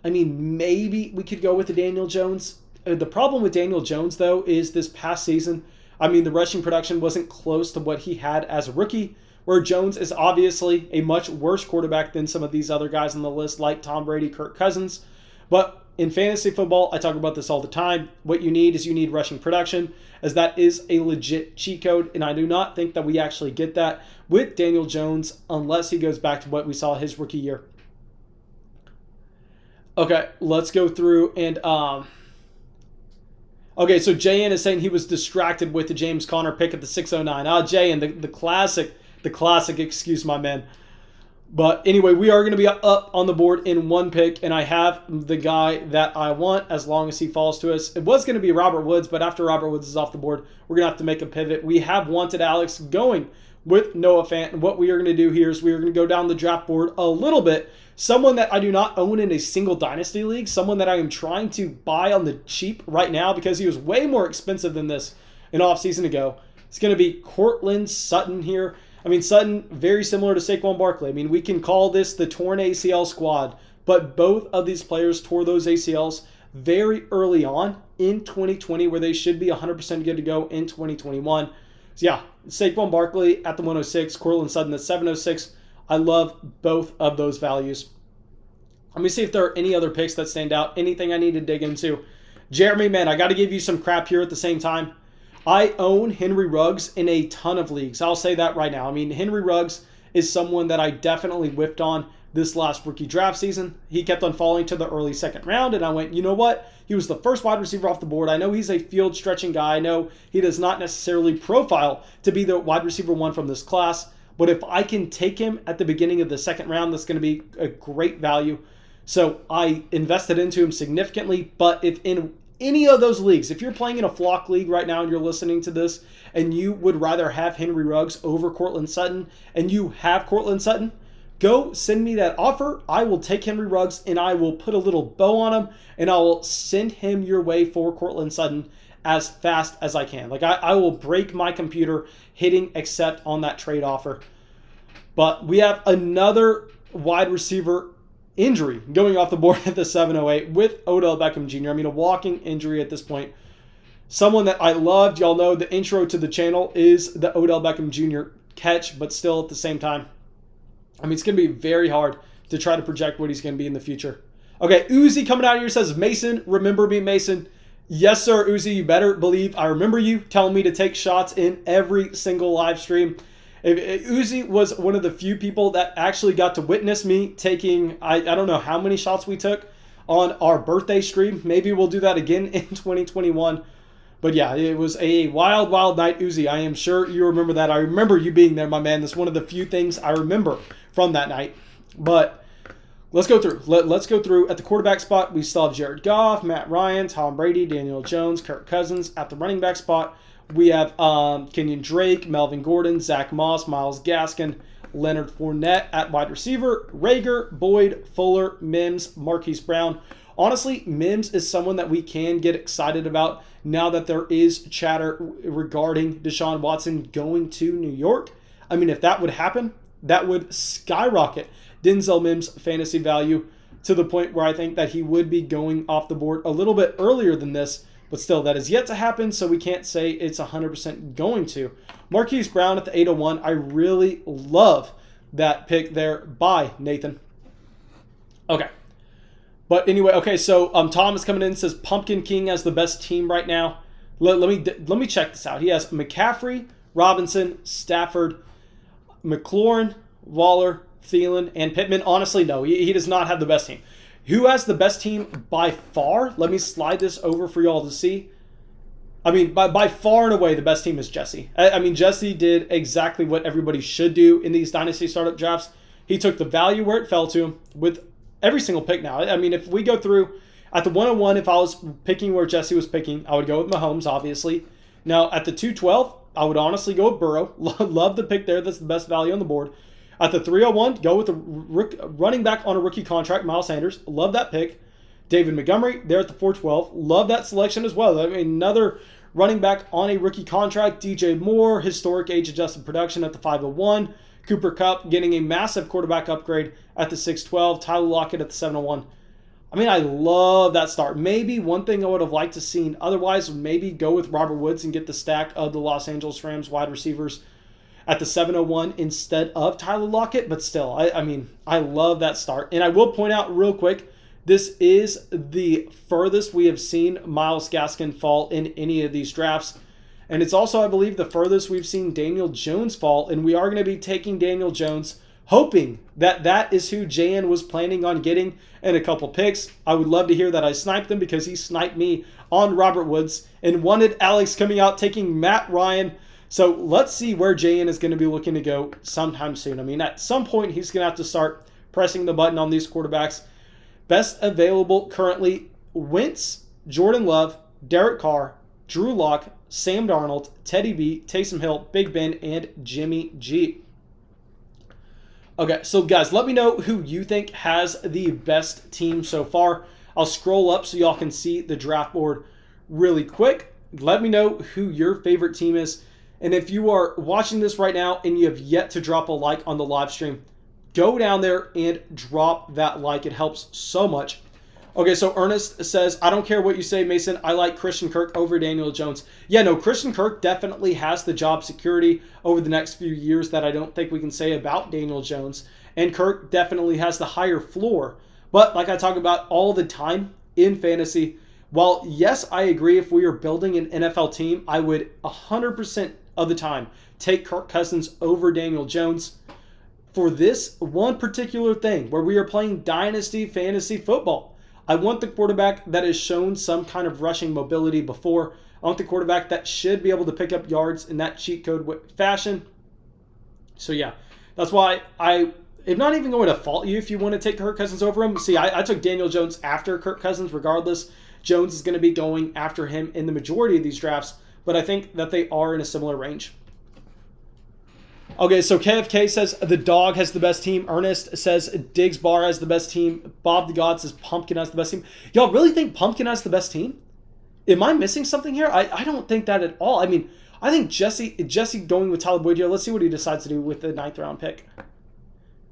I mean, maybe we could go with the Daniel Jones. The problem with Daniel Jones, though, is this past season, I mean, the rushing production wasn't close to what he had as a rookie, where Jones is obviously a much worse quarterback than some of these other guys on the list, like Tom Brady, Kirk Cousins. But in fantasy football, I talk about this all the time. What you need is rushing production, as that is a legit cheat code, and I do not think that we actually get that with Daniel Jones unless he goes back to what we saw his rookie year. Okay, let's go through and okay, so JN is saying he was distracted with the James Conner pick at the 609. JN, the classic excuse, my man. But anyway, we are going to be up on the board in one pick, and I have the guy that I want as long as he falls to us. It was going to be Robert Woods, but after Robert Woods is off the board, we're going to have to make a pivot. We have wanted Alex going with Noah Fant, and what we are going to do here is we are going to go down the draft board a little bit. Someone that I do not own in a single Dynasty league, someone that I am trying to buy on the cheap right now because he was way more expensive than this an offseason ago. It's going to be Cortland Sutton here. I mean, Sutton, very similar to Saquon Barkley. I mean, we can call this the torn ACL squad, but both of these players tore those ACLs very early on in 2020, where they should be 100% good to go in 2021. So yeah, Saquon Barkley at the 106, Cortland Sutton at 706. I love both of those values. Let me see if there are any other picks that stand out, anything I need to dig into. Jeremy, man, I got to give you some crap here at the same time. I own Henry Ruggs in a ton of leagues. I'll say that right now. I mean, Henry Ruggs is someone that I definitely whiffed on this last rookie draft season. He kept on falling to the early second round, and I went, you know what? He was the first wide receiver off the board. I know he's a field-stretching guy. I know he does not necessarily profile to be the wide receiver one from this class, but if I can take him at the beginning of the second round, that's going to be a great value. So I invested into him significantly, but if in any of those leagues, if you're playing in a flock league right now and you're listening to this and you would rather have Henry Ruggs over Cortland Sutton and you have Cortland Sutton, go send me that offer. I will take Henry Ruggs and I will put a little bow on him and I will send him your way for Cortland Sutton as fast as I can. Like I will break my computer hitting accept on that trade offer. But we have another wide receiver injury going off the board at the 708 with Odell Beckham Jr. I mean, a walking injury at this point. Someone that I loved, y'all know the intro to the channel is the Odell Beckham Jr. catch, but still at the same time, I mean, it's going to be very hard to try to project what he's going to be in the future. Okay, Uzi coming out here says, Mason, remember me, Mason? Yes, sir, Uzi, you better believe I remember you telling me to take shots in every single live stream. Uzi was one of the few people that actually got to witness me taking, I don't know how many shots we took on our birthday stream. Maybe we'll do that again in 2021. But yeah, it was a wild, wild night, Uzi. I am sure you remember that. I remember you being there, my man. That's one of the few things I remember from that night. But let's go through. Let's go through. At the quarterback spot, we still have Jared Goff, Matt Ryan, Tom Brady, Daniel Jones, Kirk Cousins. At the running back spot, we have Kenyon Drake, Melvin Gordon, Zach Moss, Myles Gaskin, Leonard Fournette. At wide receiver, Reagor, Boyd, Fuller, Mims, Marquise Brown. Honestly, Mims is someone that we can get excited about now that there is chatter regarding Deshaun Watson going to New York. I mean, if that would happen, that would skyrocket Denzel Mims' fantasy value to the point where I think that he would be going off the board a little bit earlier than this. But still, that is yet to happen, so we can't say it's 100% going to. Marquise Brown at the 801. I really love that pick there by Nathan. Okay. But anyway, okay, so Thomas coming in says Pumpkin King has the best team right now. Let me check this out. He has McCaffrey, Robinson, Stafford, McLaurin, Waller, Thielen, and Pittman. Honestly, no, he does not have the best team. Who has the best team by far? Let me slide this over for y'all to see. I mean, by far and away, the best team is Jesse. I mean, Jesse did exactly what everybody should do in these Dynasty startup drafts. He took the value where it fell to him with every single pick now. I mean, if we go through at the 101, if I was picking where Jesse was picking, I would go with Mahomes, obviously. Now, at the 212, I would honestly go with Burrow. Love the pick there. That's the best value on the board. At the 301, go with the running back on a rookie contract, Miles Sanders. Love that pick. David Montgomery there at the 412. Love that selection as well. I mean, another running back on a rookie contract. DJ Moore, historic age-adjusted production at the 501. Cooper Kupp getting a massive quarterback upgrade at the 612. Tyler Lockett at the 701. I mean, I love that start. Maybe one thing I would have liked to seen otherwise, maybe go with Robert Woods and get the stack of the Los Angeles Rams wide receivers at the 701 instead of Tyler Lockett. But still, I mean, I love that start. And I will point out real quick, this is the furthest we have seen Myles Gaskin fall in any of these drafts. And it's also, I believe, the furthest we've seen Daniel Jones fall. And we are going to be taking Daniel Jones, hoping that that is who JN was planning on getting in a couple picks. I would love to hear that I sniped him because he sniped me on Robert Woods and wanted Alex coming out taking Matt Ryan. So let's see where JN is going to be looking to go sometime soon. I mean, at some point, he's going to have to start pressing the button on these quarterbacks. Best available currently, Wentz, Jordan Love, Derek Carr, Drew Lock, Sam Darnold, Teddy B, Taysom Hill, Big Ben, and Jimmy G. Okay, so guys, let me know who you think has the best team so far. I'll scroll up so y'all can see the draft board really quick. Let me know who your favorite team is. And if you are watching this right now and you have yet to drop a like on the live stream, go down there and drop that like. It helps so much. Okay, so Ernest says, I don't care what you say, Mason. I like Christian Kirk over Daniel Jones. Yeah, no, Christian Kirk definitely has the job security over the next few years that I don't think we can say about Daniel Jones. And Kirk definitely has the higher floor. But like I talk about all the time in fantasy, while yes, I agree if we are building an NFL team, I would 100% of the time take Kirk Cousins over Daniel Jones. For this one particular thing where we are playing Dynasty fantasy football, I want the quarterback that has shown some kind of rushing mobility before. I want the quarterback that should be able to pick up yards in that cheat code fashion. So yeah, that's why I am not even going to fault you if you want to take Kirk Cousins over him. See, I took Daniel Jones after Kirk Cousins regardless. Jones is going to be going after him in the majority of these drafts, but I think that they are in a similar range. Okay, so KFK says the dog has the best team. Ernest says Diggs Bar has the best team. Bob the God says Pumpkin has the best team. Y'all really think Pumpkin has the best team? Am I missing something here? I don't think that at all. I mean, I think Jesse going with Tyler Boyd here. Let's see what he decides to do with the 9th round pick.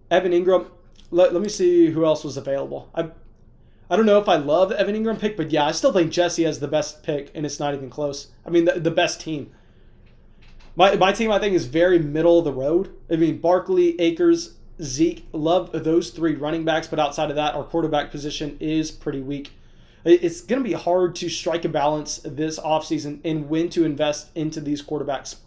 Evan Ingram. Let me see who else was available. I don't know if I love the Evan Ingram pick, but yeah, I still think Jesse has the best pick, and it's not even close. I mean, the best team. My team, I think, is very middle of the road. I mean, Barkley, Akers, Zeke, love those 3 running backs, but outside of that, our quarterback position is pretty weak. It's going to be hard to strike a balance this offseason and when to invest into these quarterbacks.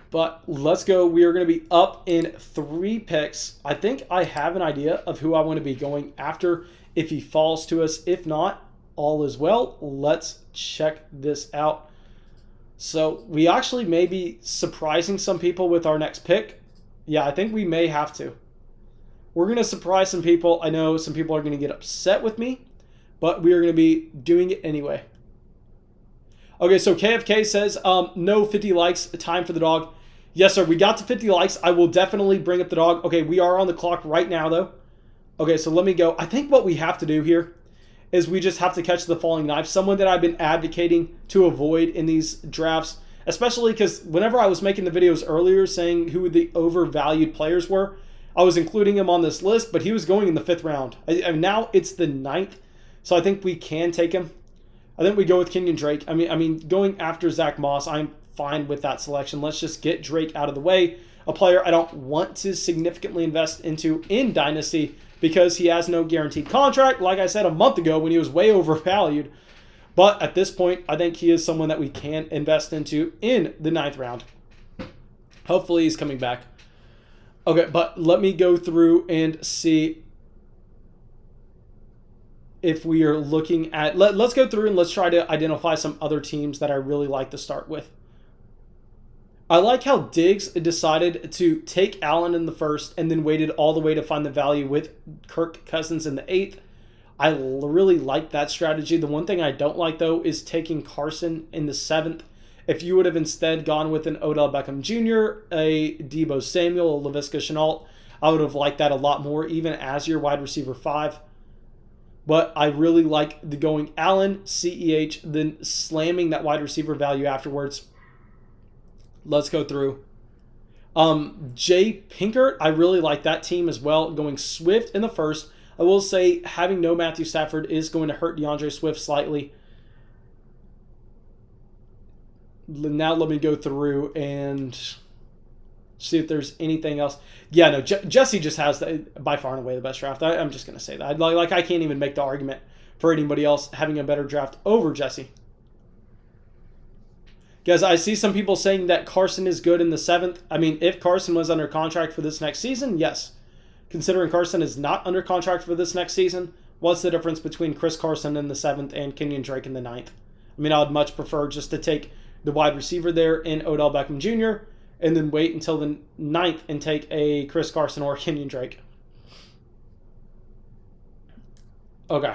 But let's go. We are going to be up in 3 picks. I think I have an idea of who I want to be going after if he falls to us. If not, all is well. Let's check this out. So we actually may be surprising some people with our next pick. Yeah, I think we may have to. We're going to surprise some people. I know some people are going to get upset with me, but we are going to be doing it anyway. Okay, so KFK says, no 50 likes, time for the dog. Yes, sir, we got to 50 likes. I will definitely bring up the dog. Okay, we are on the clock right now, though. Okay, so let me go. I think what we have to do here is we just have to catch the falling knife. Someone that I've been advocating to avoid in these drafts, especially because whenever I was making the videos earlier saying who the overvalued players were, I was including him on this list, but he was going in the 5th round. And now it's the 9th, so I think we can take him. I think we go with Kenyon Drake. I mean, going after Zach Moss, I'm fine with that selection. Let's just get Drake out of the way. A player I don't want to significantly invest into in Dynasty because he has no guaranteed contract, like I said a month ago when he was way overvalued. But at this point, I think he is someone that we can invest into in the 9th round. Hopefully he's coming back. Okay, but let me go through and see if we are looking at... Let's go through and let's try to identify some other teams that I really like to start with. I like how Diggs decided to take Allen in the 1st and then waited all the way to find the value with Kirk Cousins in the 8th. I really like that strategy. The one thing I don't like, though, is taking Carson in the 7th. If you would have instead gone with an Odell Beckham Jr., a Deebo Samuel, a Laviska Shenault, I would have liked that a lot more, even as your wide receiver 5. But I really like the going Allen, CEH, then slamming that wide receiver value afterwards. Let's go through. Jay Pinkert, I really like that team as well. Going Swift in the 1st. I will say having no Matthew Stafford is going to hurt DeAndre Swift slightly. Now let me go through and see if there's anything else. Yeah, no, Jesse just has by far and away the best draft. I'm just going to say that. I can't even make the argument for anybody else having a better draft over Jesse. Guys, I see some people saying that Carson is good in the 7th. I mean, if Carson was under contract for this next season, yes. Considering Carson is not under contract for this next season, what's the difference between Chris Carson in the 7th and Kenyon Drake in the 9th? I mean, I would much prefer just to take the wide receiver there in Odell Beckham Jr., and then wait until the 9th and take a Chris Carson or Kenyon Drake. Okay.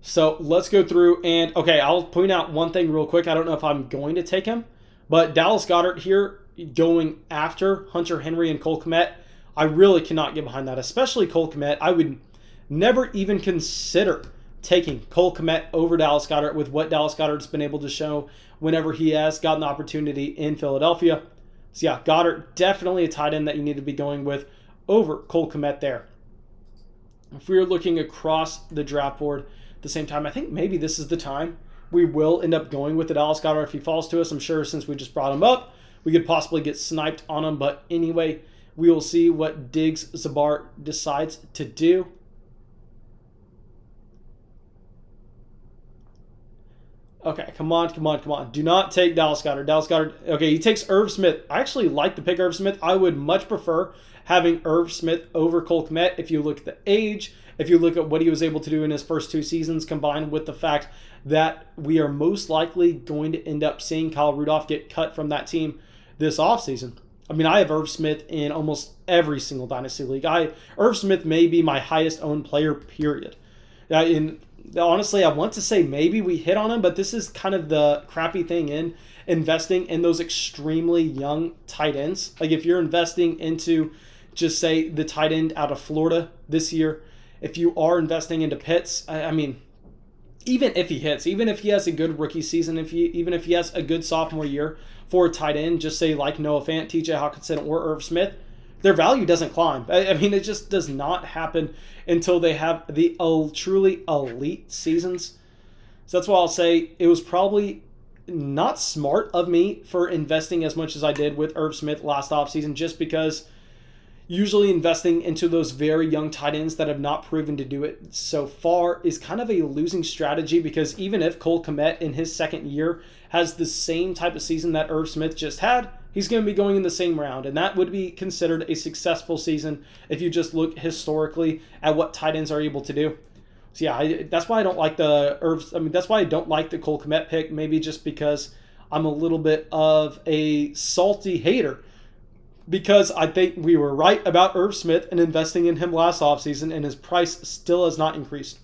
So let's go through and, okay, I'll point out one thing real quick. I don't know if I'm going to take him, but Dallas Goddard here going after Hunter Henry and Cole Kmet, I really cannot get behind that, especially Cole Kmet. I would never even consider taking Cole Kmet over Dallas Goddard with what Dallas Goddard's been able to show whenever he has gotten the opportunity in Philadelphia. So yeah, Goddard, definitely a tight end that you need to be going with over Cole Kmet there. If we are looking across the draft board at the same time, I think maybe this is the time we will end up going with the Dallas Goddard if he falls to us. I'm sure since we just brought him up, we could possibly get sniped on him. But anyway, we will see what Diggs Zabar decides to do. Okay, come on. Do not take Dallas Goddard. Dallas Goddard, okay, he takes Irv Smith. I actually like the pick Irv Smith. I would much prefer having Irv Smith over Cole Kmet if you look at the age, if you look at what he was able to do in his first 2 seasons, combined with the fact that we are most likely going to end up seeing Kyle Rudolph get cut from that team this offseason. I mean, I have Irv Smith in almost every single Dynasty league. Irv Smith may be my highest owned player, period. Honestly, I want to say maybe we hit on him, but this is kind of the crappy thing in investing in those extremely young tight ends. Like if you're investing into, just say, the tight end out of Florida this year, if you are investing into Pitts, I mean, even if he hits, even if he has a good rookie season, even if he has a good sophomore year for a tight end, just say like Noah Fant, TJ Hawkinson, or Irv Smith, their value doesn't climb. I mean, it just does not happen until they have the truly elite seasons. So that's why I'll say it was probably not smart of me for investing as much as I did with Irv Smith last offseason, just because usually investing into those very young tight ends that have not proven to do it so far is kind of a losing strategy, because even if Cole Kmet in his second year has the same type of season that Irv Smith just had, he's going to be going in the same round, and that would be considered a successful season if you just look historically at what tight ends are able to do. So yeah, that's why I don't like that's why I don't like the Cole Kmet pick, maybe just because I'm a little bit of a salty hater, because I think we were right about Irv Smith and investing in him last offseason, and his price still has not increased.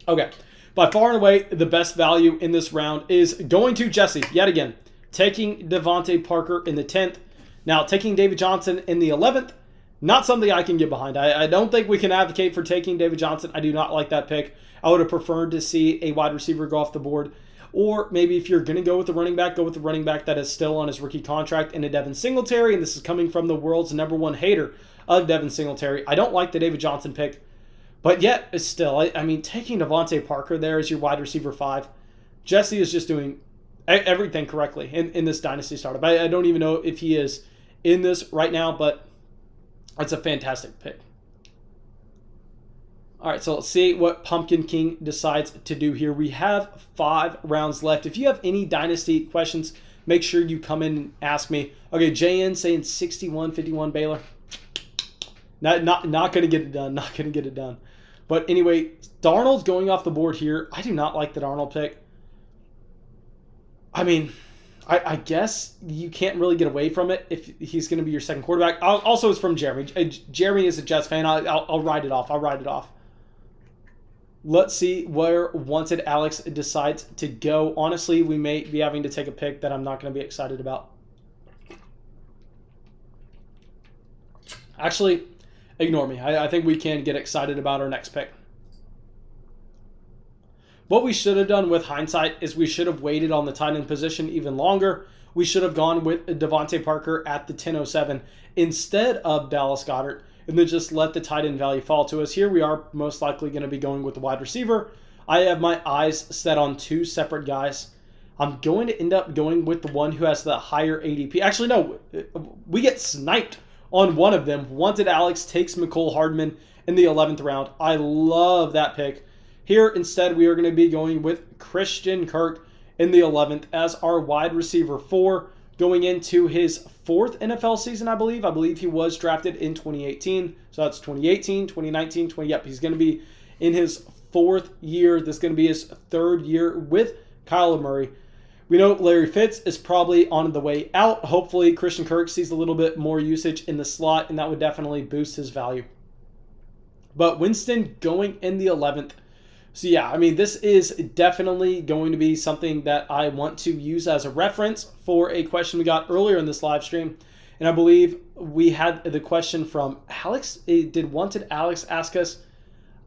Okay, by far and away, the best value in this round is going to Jesse, yet again. Taking Devontae Parker in the 10th. Now, taking David Johnson in the 11th, not something I can get behind. I don't think we can advocate for taking David Johnson. I do not like that pick. I would have preferred to see a wide receiver go off the board. Or maybe if you're going to go with the running back, go with the running back that is still on his rookie contract in a Devin Singletary. And this is coming from the world's #1 hater of Devin Singletary. I don't like the David Johnson pick. But yet, it's still, I mean, taking Devontae Parker there as your wide receiver 5. Jesse is just doing everything correctly in this Dynasty startup. I don't even know if he is in this right now, but it's a fantastic pick. All right, so let's see what Pumpkin King decides to do here. We have 5 rounds left. If you have any Dynasty questions, make sure you come in and ask me. Okay, JN saying 61-51 Baylor. Not going to get it done. Not going to get it done. But anyway, Darnold's going off the board here. I do not like the Darnold pick. I mean, I guess you can't really get away from it if he's going to be your second quarterback. Also, it's from Jeremy. Jeremy is a Jets fan. I'll write it off. I'll write it off. Let's see where Wanted Alex decides to go. Honestly, we may be having to take a pick that I'm not going to be excited about. Actually, ignore me. I think we can get excited about our next pick. What we should have done with hindsight is we should have waited on the tight end position even longer. We should have gone with Devontae Parker at the 10:07 instead of Dallas Goddard and then just let the tight end value fall to us. Here we are most likely going to be going with the wide receiver. I have my eyes set on two separate guys. I'm going to end up going with the one who has the higher ADP. Actually, no, we get sniped on one of them. Wanted Alex takes McCole Hardman in the 11th round. I love that pick. Here, instead, we are going to be going with Christian Kirk in the 11th as our wide receiver 4, going into his 4th NFL season, I believe. I believe he was drafted in 2018. So that's 2018, 2019, 20. Yep, he's going to be in his 4th year. This is going to be his 3rd year with Kyler Murray. We know Larry Fitz is probably on the way out. Hopefully, Christian Kirk sees a little bit more usage in the slot, and that would definitely boost his value. But Winston going in the 11th. So yeah, I mean, this is definitely going to be something that I want to use as a reference for a question we got earlier in this live stream. And I believe we had the question from Alex. Did Wanted Alex ask us?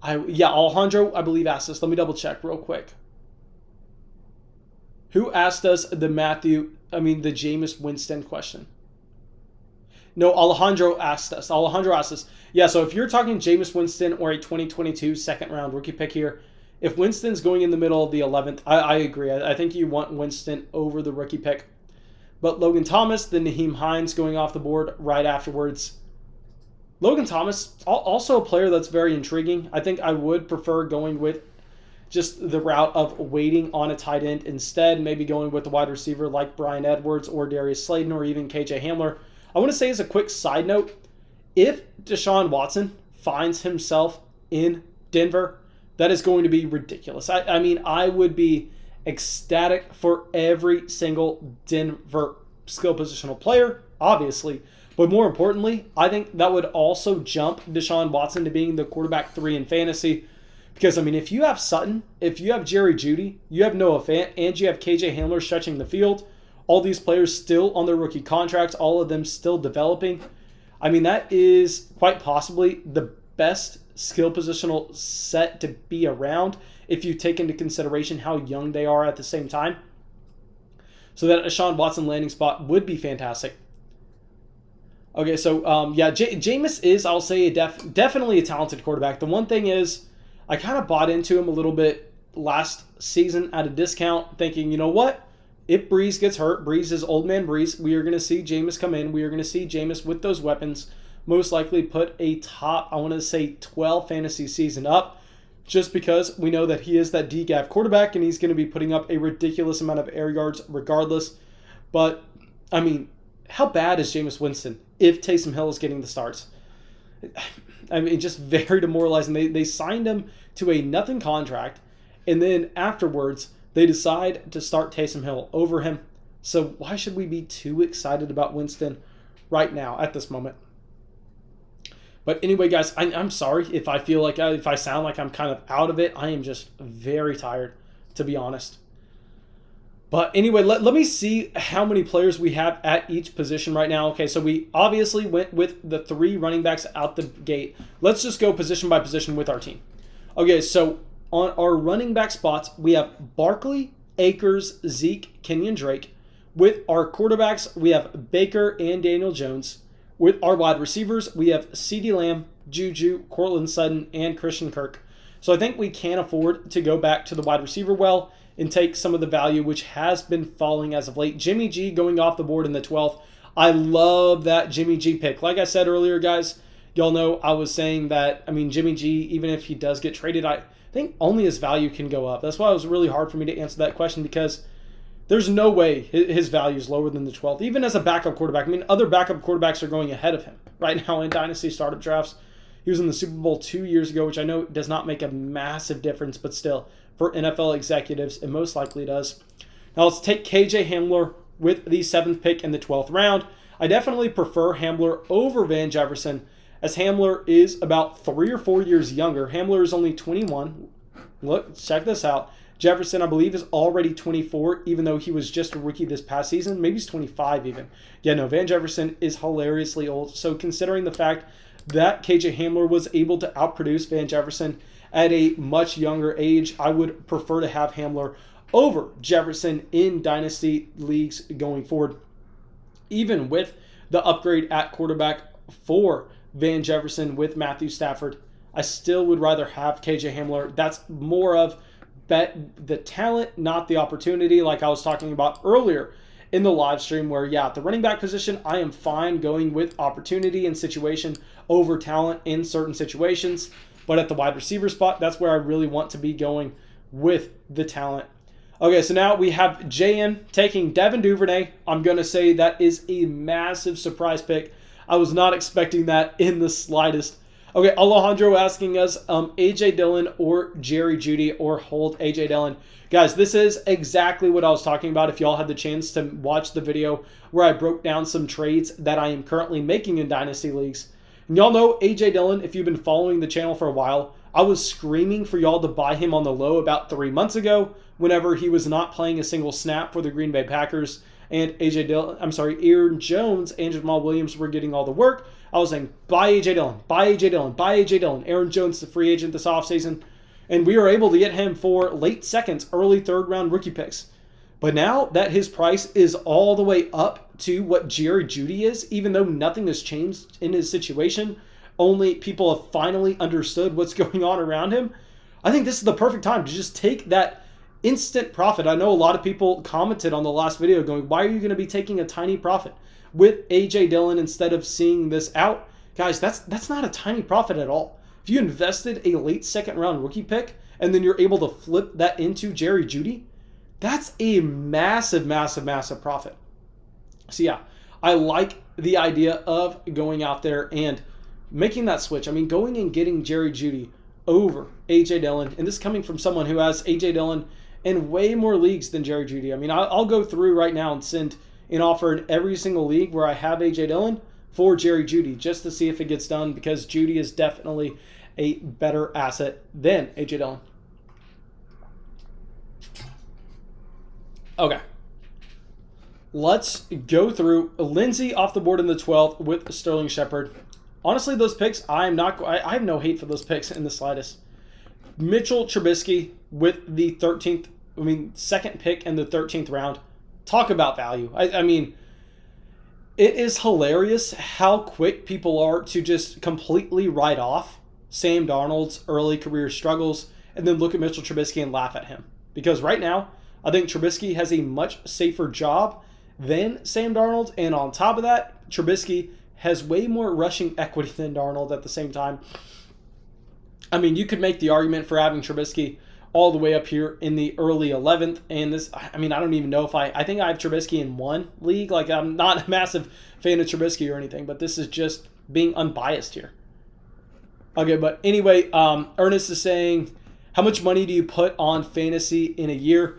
Alejandro, I believe, asked us. Let me double check real quick. Who asked us the Jameis Winston question? No, Alejandro asked us. Yeah, so if you're talking Jameis Winston or a 2022 second-round rookie pick here, if Winston's going in the middle of the 11th, I agree. I think you want Winston over the rookie pick. But Logan Thomas, then Nyheim Hines going off the board right afterwards. Logan Thomas, also a player that's very intriguing. I think I would prefer going with just the route of waiting on a tight end instead, maybe going with the wide receiver like Bryan Edwards or Darius Slayton or even KJ Himmler. I want to say as a quick side note, if Deshaun Watson finds himself in Denver, that is going to be ridiculous. I mean, I would be ecstatic for every single Denver skill positional player, obviously. But more importantly, I think that would also jump Deshaun Watson to being the quarterback 3 in fantasy. Because, I mean, if you have Sutton, if you have Jerry Jeudy, you have Noah Fant, and you have KJ Himmler stretching the field, all these players still on their rookie contracts, all of them still developing. I mean, that is quite possibly the best skill positional set to be around if you take into consideration how young they are at the same time. So that a Deshaun Watson landing spot would be fantastic. Okay, so Jameis is, I'll say, definitely a talented quarterback. The one thing is, I kind of bought into him a little bit last season at a discount, thinking, you know what? If Breeze gets hurt, Breeze is old man Breeze, we are going to see Jameis come in. We are going to see Jameis with those weapons most likely put a top, I want to say, 12 fantasy season up, just because we know that he is that DGAF quarterback and he's going to be putting up a ridiculous amount of air yards regardless. But, I mean, how bad is Jameis Winston if Taysom Hill is getting the starts? I mean, just very demoralizing. They signed him to a nothing contract, and then afterwards, they decide to start Taysom Hill over him. So why should we be too excited about Winston right now at this moment? But anyway, guys, I'm sorry if I feel like if I sound like I'm kind of out of it. I am just very tired, to be honest. But anyway, let me see how many players we have at each position right now. Okay, so we obviously went with the 3 running backs out the gate. Let's just go position by position with our team. Okay, so on our running back spots, we have Barkley, Akers, Zeke, Kenyon Drake. With our quarterbacks, we have Baker and Daniel Jones. With our wide receivers, we have CeeDee Lamb, Juju, Cortland Sutton, and Christian Kirk. So I think we can afford to go back to the wide receiver well and take some of the value, which has been falling as of late. Jimmy G going off the board in the 12th. I love that Jimmy G pick. Like I said earlier, guys, y'all know I was saying that, I mean, Jimmy G, even if he does get traded, I think only his value can go up. That's why it was really hard for me to answer that question, because there's no way his value is lower than the 12th, even as a backup quarterback. I mean, other backup quarterbacks are going ahead of him right now in Dynasty startup drafts. He was in the Super Bowl 2 years ago, which I know does not make a massive difference, but still, for NFL executives, it most likely does. Now let's take KJ Himmler with the 7th pick in the 12th round. I definitely prefer Himmler over Van Jefferson, as Himmler is about 3 or 4 years younger. Himmler is only 21. Look, check this out. Jefferson, I believe, is already 24, even though he was just a rookie this past season. Maybe he's 25 even. Yeah, no, Van Jefferson is hilariously old. So considering the fact that KJ Himmler was able to outproduce Van Jefferson at a much younger age, I would prefer to have Himmler over Jefferson in Dynasty leagues going forward. Even with the upgrade at quarterback for Van Jefferson with Matthew Stafford, I still would rather have KJ Himmler. That's more of the talent, not the opportunity, like I was talking about earlier in the live stream, where, yeah, at the running back position, I am fine going with opportunity and situation over talent in certain situations. But at the wide receiver spot, that's where I really want to be going with the talent. Okay, so now we have JN taking Devin Duvernay. I'm going to say that is a massive surprise pick. I was not expecting that in the slightest. Okay, Alejandro asking us, A.J. Dillon or Jerry Jeudy, or hold A.J. Dillon. Guys, this is exactly what I was talking about. If y'all had the chance to watch the video where I broke down some trades that I am currently making in Dynasty Leagues. And y'all know A.J. Dillon, if you've been following the channel for a while, I was screaming for y'all to buy him on the low about 3 months ago whenever he was not playing a single snap for the Green Bay Packers. And Aaron Jones and Jamal Williams were getting all the work. I was saying, buy A.J. Dillon, buy A.J. Dillon, buy A.J. Dillon. Aaron Jones, the free agent this offseason. And we were able to get him for late seconds, early third-round rookie picks. But now that his price is all the way up to what Jerry Jeudy is, even though nothing has changed in his situation, only people have finally understood what's going on around him, I think this is the perfect time to just take that instant profit. I know a lot of people commented on the last video going, why are you going to be taking a tiny profit with A.J. Dillon instead of seeing this out? Guys, that's not a tiny profit at all. If you invested a late second round rookie pick and then you're able to flip that into Jerry Jeudy, that's a massive, massive, massive profit. So yeah, I like the idea of going out there and making that switch. I mean, going and getting Jerry Jeudy over A.J. Dillon, and this coming from someone who has A.J. Dillon in way more leagues than Jerry Jeudy. I mean, I'll go through right now and send an offer in every single league where I have A.J. Dillon for Jerry Jeudy just to see if it gets done, because Jeudy is definitely a better asset than A.J. Dillon. Okay. Let's go through Lindsey off the board in the 12th with Sterling Shepard. Honestly, those picks, I have no hate for those picks in the slightest. Mitchell Trubisky with the second pick in the 13th round. Talk about value. I mean, it is hilarious how quick people are to just completely write off Sam Darnold's early career struggles and then look at Mitchell Trubisky and laugh at him. Because right now, I think Trubisky has a much safer job than Sam Darnold. And on top of that, Trubisky has way more rushing equity than Darnold at the same time. I mean, you could make the argument for having Trubisky all the way up here in the early 11th. And this, I mean, I don't even know if I think I have Trubisky in one league. Like, I'm not a massive fan of Trubisky or anything, but this is just being unbiased here. Okay, but anyway, Ernest is saying, how much money do you put on fantasy in a year?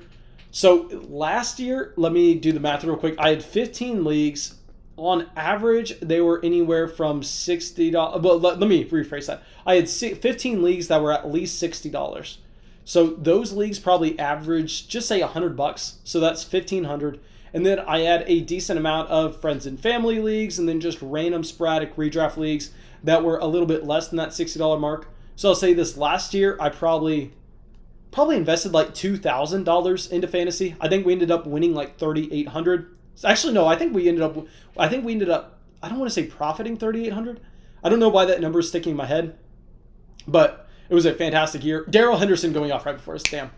So last year, let me do the math real quick. I had 15 leagues. On average, they were anywhere from $60. Well, let me rephrase that. I had 15 leagues that were at least $60. So those leagues probably averaged, just say $100. So that's $1,500. And then I had a decent amount of friends and family leagues, and then just random sporadic redraft leagues that were a little bit less than that $60 mark. So I'll say this last year, I probably invested like $2,000 into fantasy. I think we ended up winning like $3,800. Actually, no, I think we ended up, I don't want to say profiting $3,800. I don't know why that number is sticking in my head, but it was a fantastic year. Darrell Henderson going off right before us, damn.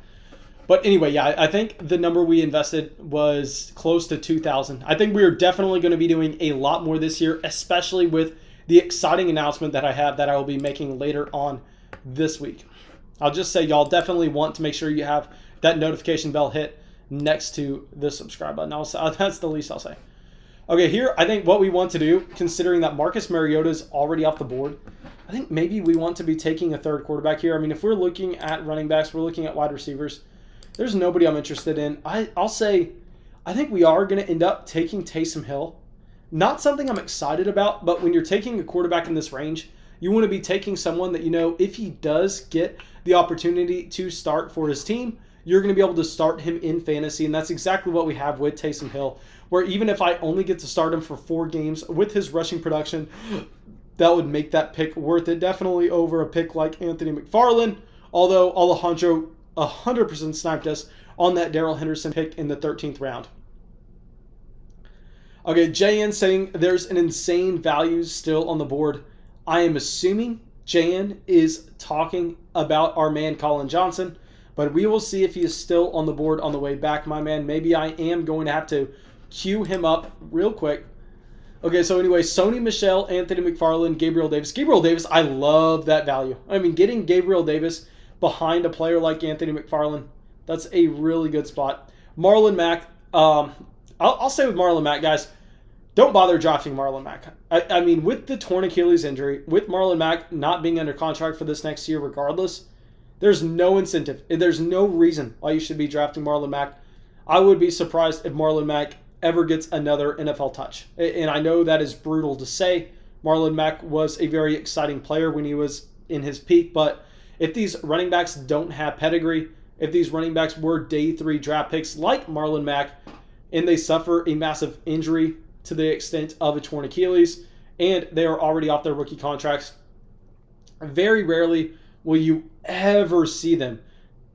But anyway, yeah, I think the number we invested was close to $2,000. I think we are definitely going to be doing a lot more this year, especially with the exciting announcement that I have that I will be making later on this week. I'll just say y'all definitely want to make sure you have that notification bell hit next to the subscribe button. That's the least I'll say. Okay, here I think what we want to do, considering that Marcus Mariota is already off the board, I think maybe we want to be taking a third quarterback here. I mean, if we're looking at running backs, we're looking at wide receivers, there's nobody I'm interested in. I'll say I think we are going to end up taking Taysom Hill. Not something I'm excited about, but when you're taking a quarterback in this range, you want to be taking someone that, if he does get the opportunity to start for his team, you're going to be able to start him in fantasy. And that's exactly what we have with Taysom Hill, where even if I only get to start him for 4 games with his rushing production, that would make that pick worth it. Definitely over a pick like Anthony McFarland, although Alejandro 100% sniped us on that Darrell Henderson pick in the 13th round. Okay, JN saying there's an insane value still on the board. I am assuming JN is talking about our man Colin Johnson, but we will see if he is still on the board on the way back, my man. Maybe I am going to have to queue him up real quick. Okay, so anyway, Sony Michel, Anthony McFarland, Gabriel Davis. Gabriel Davis, I love that value. I mean, getting Gabriel Davis behind a player like Anthony McFarland, that's a really good spot. Marlon Mack, I'll say with Marlon Mack, guys, don't bother drafting Marlon Mack. I mean, with the torn Achilles injury, with Marlon Mack not being under contract for this next year regardless, there's no incentive. There's no reason why you should be drafting Marlon Mack. I would be surprised if Marlon Mack ever gets another NFL touch. And I know that is brutal to say. Marlon Mack was a very exciting player when he was in his peak, but if these running backs don't have pedigree, if these running backs were day 3 draft picks like Marlon Mack, and they suffer a massive injury to the extent of a torn Achilles, and they are already off their rookie contracts, very rarely will you ever see them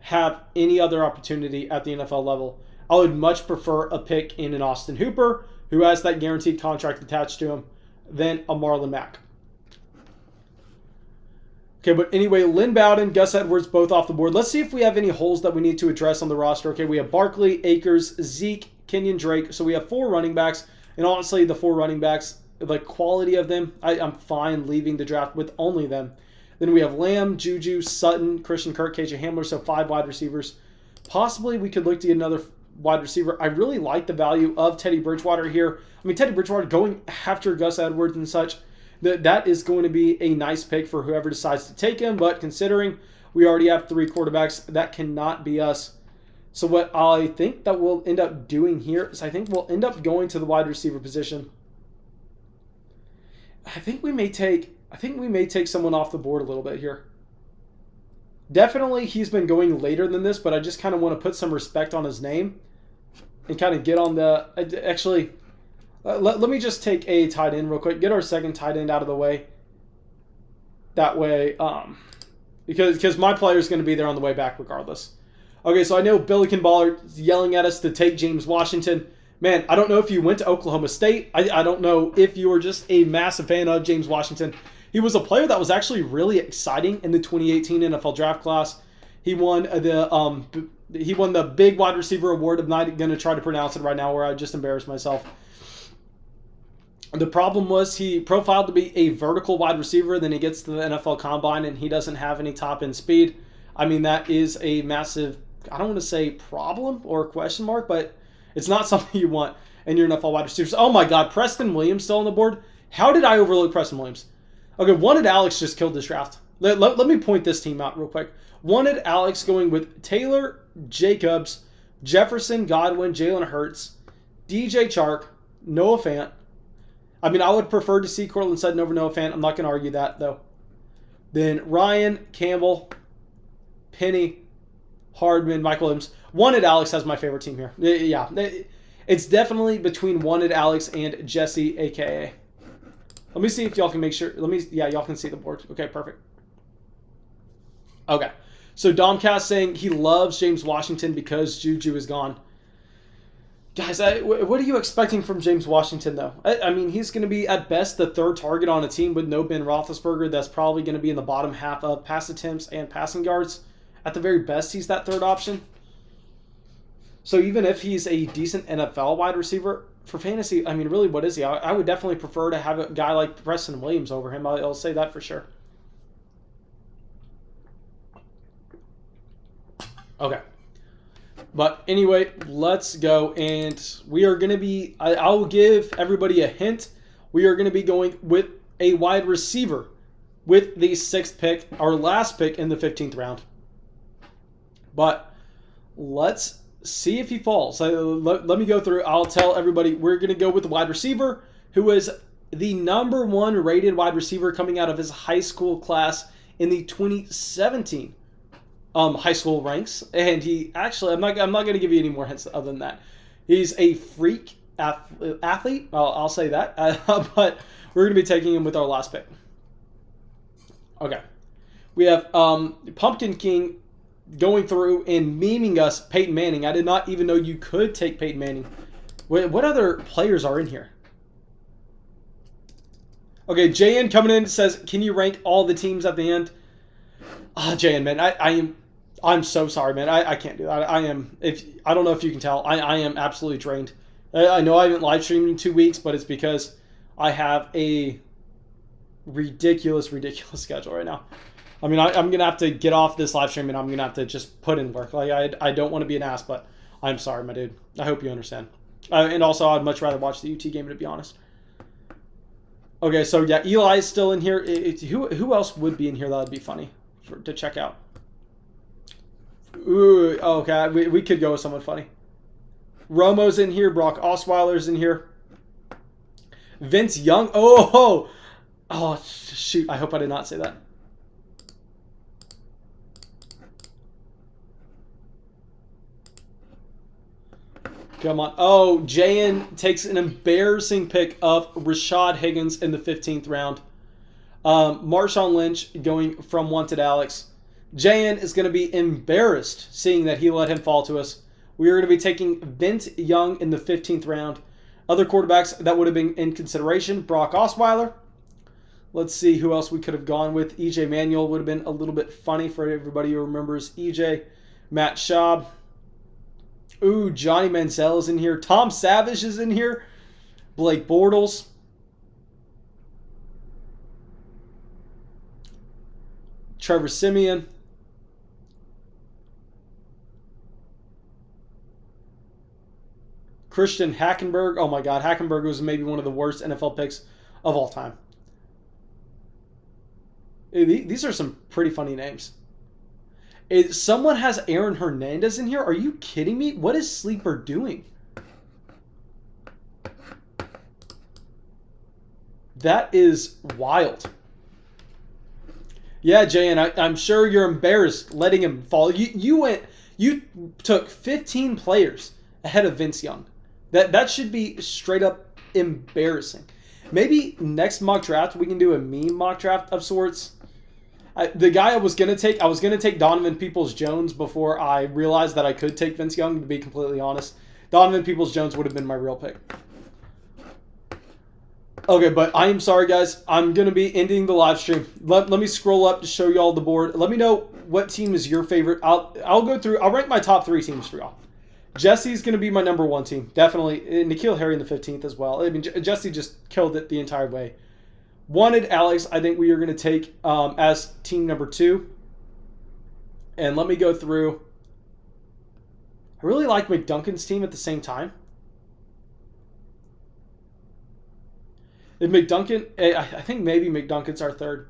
have any other opportunity at the NFL level. I would much prefer a pick in an Austin Hooper, who has that guaranteed contract attached to him, than a Marlon Mack. Okay, but anyway, Lynn Bowden, Gus Edwards, both off the board. Let's see if we have any holes that we need to address on the roster. Okay, we have Barkley, Akers, Zeke, Kenyon Drake. So we have 4 running backs. And honestly, the 4 running backs, the quality of them, I'm fine leaving the draft with only them. Then we have Lamb, Juju, Sutton, Christian Kirk, KJ Himmler, so 5 wide receivers. Possibly we could look to get another wide receiver. I really like the value of Teddy Bridgewater here. I mean, Teddy Bridgewater going after Gus Edwards and such, that is going to be a nice pick for whoever decides to take him. But considering we already have 3 quarterbacks, that cannot be us. So what I think that we'll end up doing here is I think we'll end up going to the wide receiver position. I think we may take someone off the board a little bit here. Definitely he's been going later than this, but I just kind of want to put some respect on his name and kind of get on the... Actually, let me just take a tight end real quick. Get our second tight end out of the way. That way, because my player is going to be there on the way back regardless. Okay, so I know Billiken Baller is yelling at us to take James Washington. Man, I don't know if you went to Oklahoma State. I don't know if you were just a massive fan of James Washington. He was a player that was actually really exciting in the 2018 NFL draft class. He won the big wide receiver award. I'm not going to try to pronounce it right now where I just embarrassed myself. The problem was he profiled to be a vertical wide receiver. Then he gets to the NFL Combine and he doesn't have any top-end speed. I mean, that is a massive... I don't want to say problem or question mark, but it's not something you want in your NFL wide receivers. Oh my God, Preston Williams still on the board? How did I overlook Preston Williams? Okay, Wanted Alex just killed this draft. Let me point this team out real quick. Wanted Alex going with Taylor, Jacobs, Jefferson, Godwin, Jalen Hurts, DJ Chark, Noah Fant. I mean, I would prefer to see Cortland Sutton over Noah Fant. I'm not going to argue that, though. Then Ryan, Campbell, Penny, Hardman, Michael Williams. Wanted Alex has my favorite team here. Yeah, it's definitely between Wanted Alex and Jesse, a.k.a. Let me see if y'all can make sure. Y'all can see the board. Okay, perfect. Okay, so Domcast saying he loves James Washington because Juju is gone. Guys, what are you expecting from James Washington, though? I mean, he's going to be, at best, the 3rd target on a team with no Ben Roethlisberger. That's probably going to be in the bottom half of pass attempts and passing yards. At the very best, he's that 3rd option. So even if he's a decent NFL wide receiver, for fantasy, I mean, really, what is he? I would definitely prefer to have a guy like Preston Williams over him. I'll say that for sure. Okay. But anyway, let's go. And we are going to be, I'll give everybody a hint. We are going to be going with a wide receiver with the 6th pick, our last pick in the 15th round. But let's see if he falls. Let me go through. I'll tell everybody we're going to go with the wide receiver, who is the #1 rated wide receiver coming out of his high school class in the 2017 high school ranks. And he actually, I'm not going to give you any more hints other than that. He's a freak athlete. I'll say that. But we're going to be taking him with our last pick. Okay. We have Pumpkin King going through and memeing us Peyton Manning. I did not even know you could take Peyton Manning. What other players are in here? Okay, JN coming in says, can you rank all the teams at the end? JN, man, I'm so sorry, man. I can't do that. I don't know if you can tell. I am absolutely drained. I know I haven't live streamed in 2 weeks, but it's because I have a ridiculous schedule right now. I mean, I'm going to have to get off this live stream and I'm going to have to just put in work. Like, I don't want to be an ass, but I'm sorry, my dude. I hope you understand. And also, I'd much rather watch the UT game, to be honest. Okay, so yeah, Eli's still in here. Who else would be in here that would be funny to check out? Ooh, okay, we could go with someone funny. Romo's in here. Brock Osweiler's in here. Vince Young. Oh, shoot. I hope I did not say that. Come on. Oh, JN takes an embarrassing pick of Rashad Higgins in the 15th round. Marshawn Lynch going from Wanted Alex. JN is going to be embarrassed seeing that he let him fall to us. We are going to be taking Vince Young in the 15th round. Other quarterbacks that would have been in consideration, Brock Osweiler. Let's see who else we could have gone with. EJ Manuel would have been a little bit funny for everybody who remembers EJ. Matt Schaub. Ooh, Johnny Manziel is in here. Tom Savage is in here. Blake Bortles. Trevor Siemian. Christian Hackenberg. Oh my God, Hackenberg was maybe one of the worst NFL picks of all time. These are some pretty funny names. Someone has Aaron Hernandez in here? Are you kidding me? What is Sleeper doing? That is wild. Yeah, JN, I'm sure you're embarrassed letting him fall. You took 15 players ahead of Vince Young. That should be straight up embarrassing. Maybe next mock draft we can do a meme mock draft of sorts. The guy I was going to take Donovan Peoples-Jones before I realized that I could take Vince Young, to be completely honest. Donovan Peoples-Jones would have been my real pick. Okay, but I am sorry, guys. I'm going to be ending the live stream. Let me scroll up to show you all the board. Let me know what team is your favorite. I'll go through. I'll rank my top 3 teams for y'all. Jesse's going to be my #1 team. Definitely. N'Keal Harry in the 15th as well. I mean, Jesse just killed it the entire way. Wanted Alex, I think we are going to take as team #2. And let me go through. I really like McDuncan's team at the same time. McDuncan, I think maybe McDuncan's our 3rd.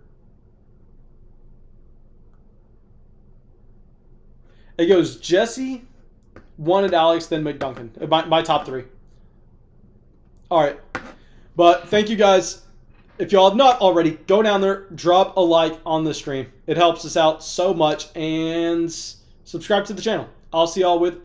It goes Jesse, Wanted Alex, then McDuncan. My top 3. All right. But thank you guys. If y'all have not already, go down there, drop a like on the stream. It helps us out so much. And subscribe to the channel. I'll see y'all with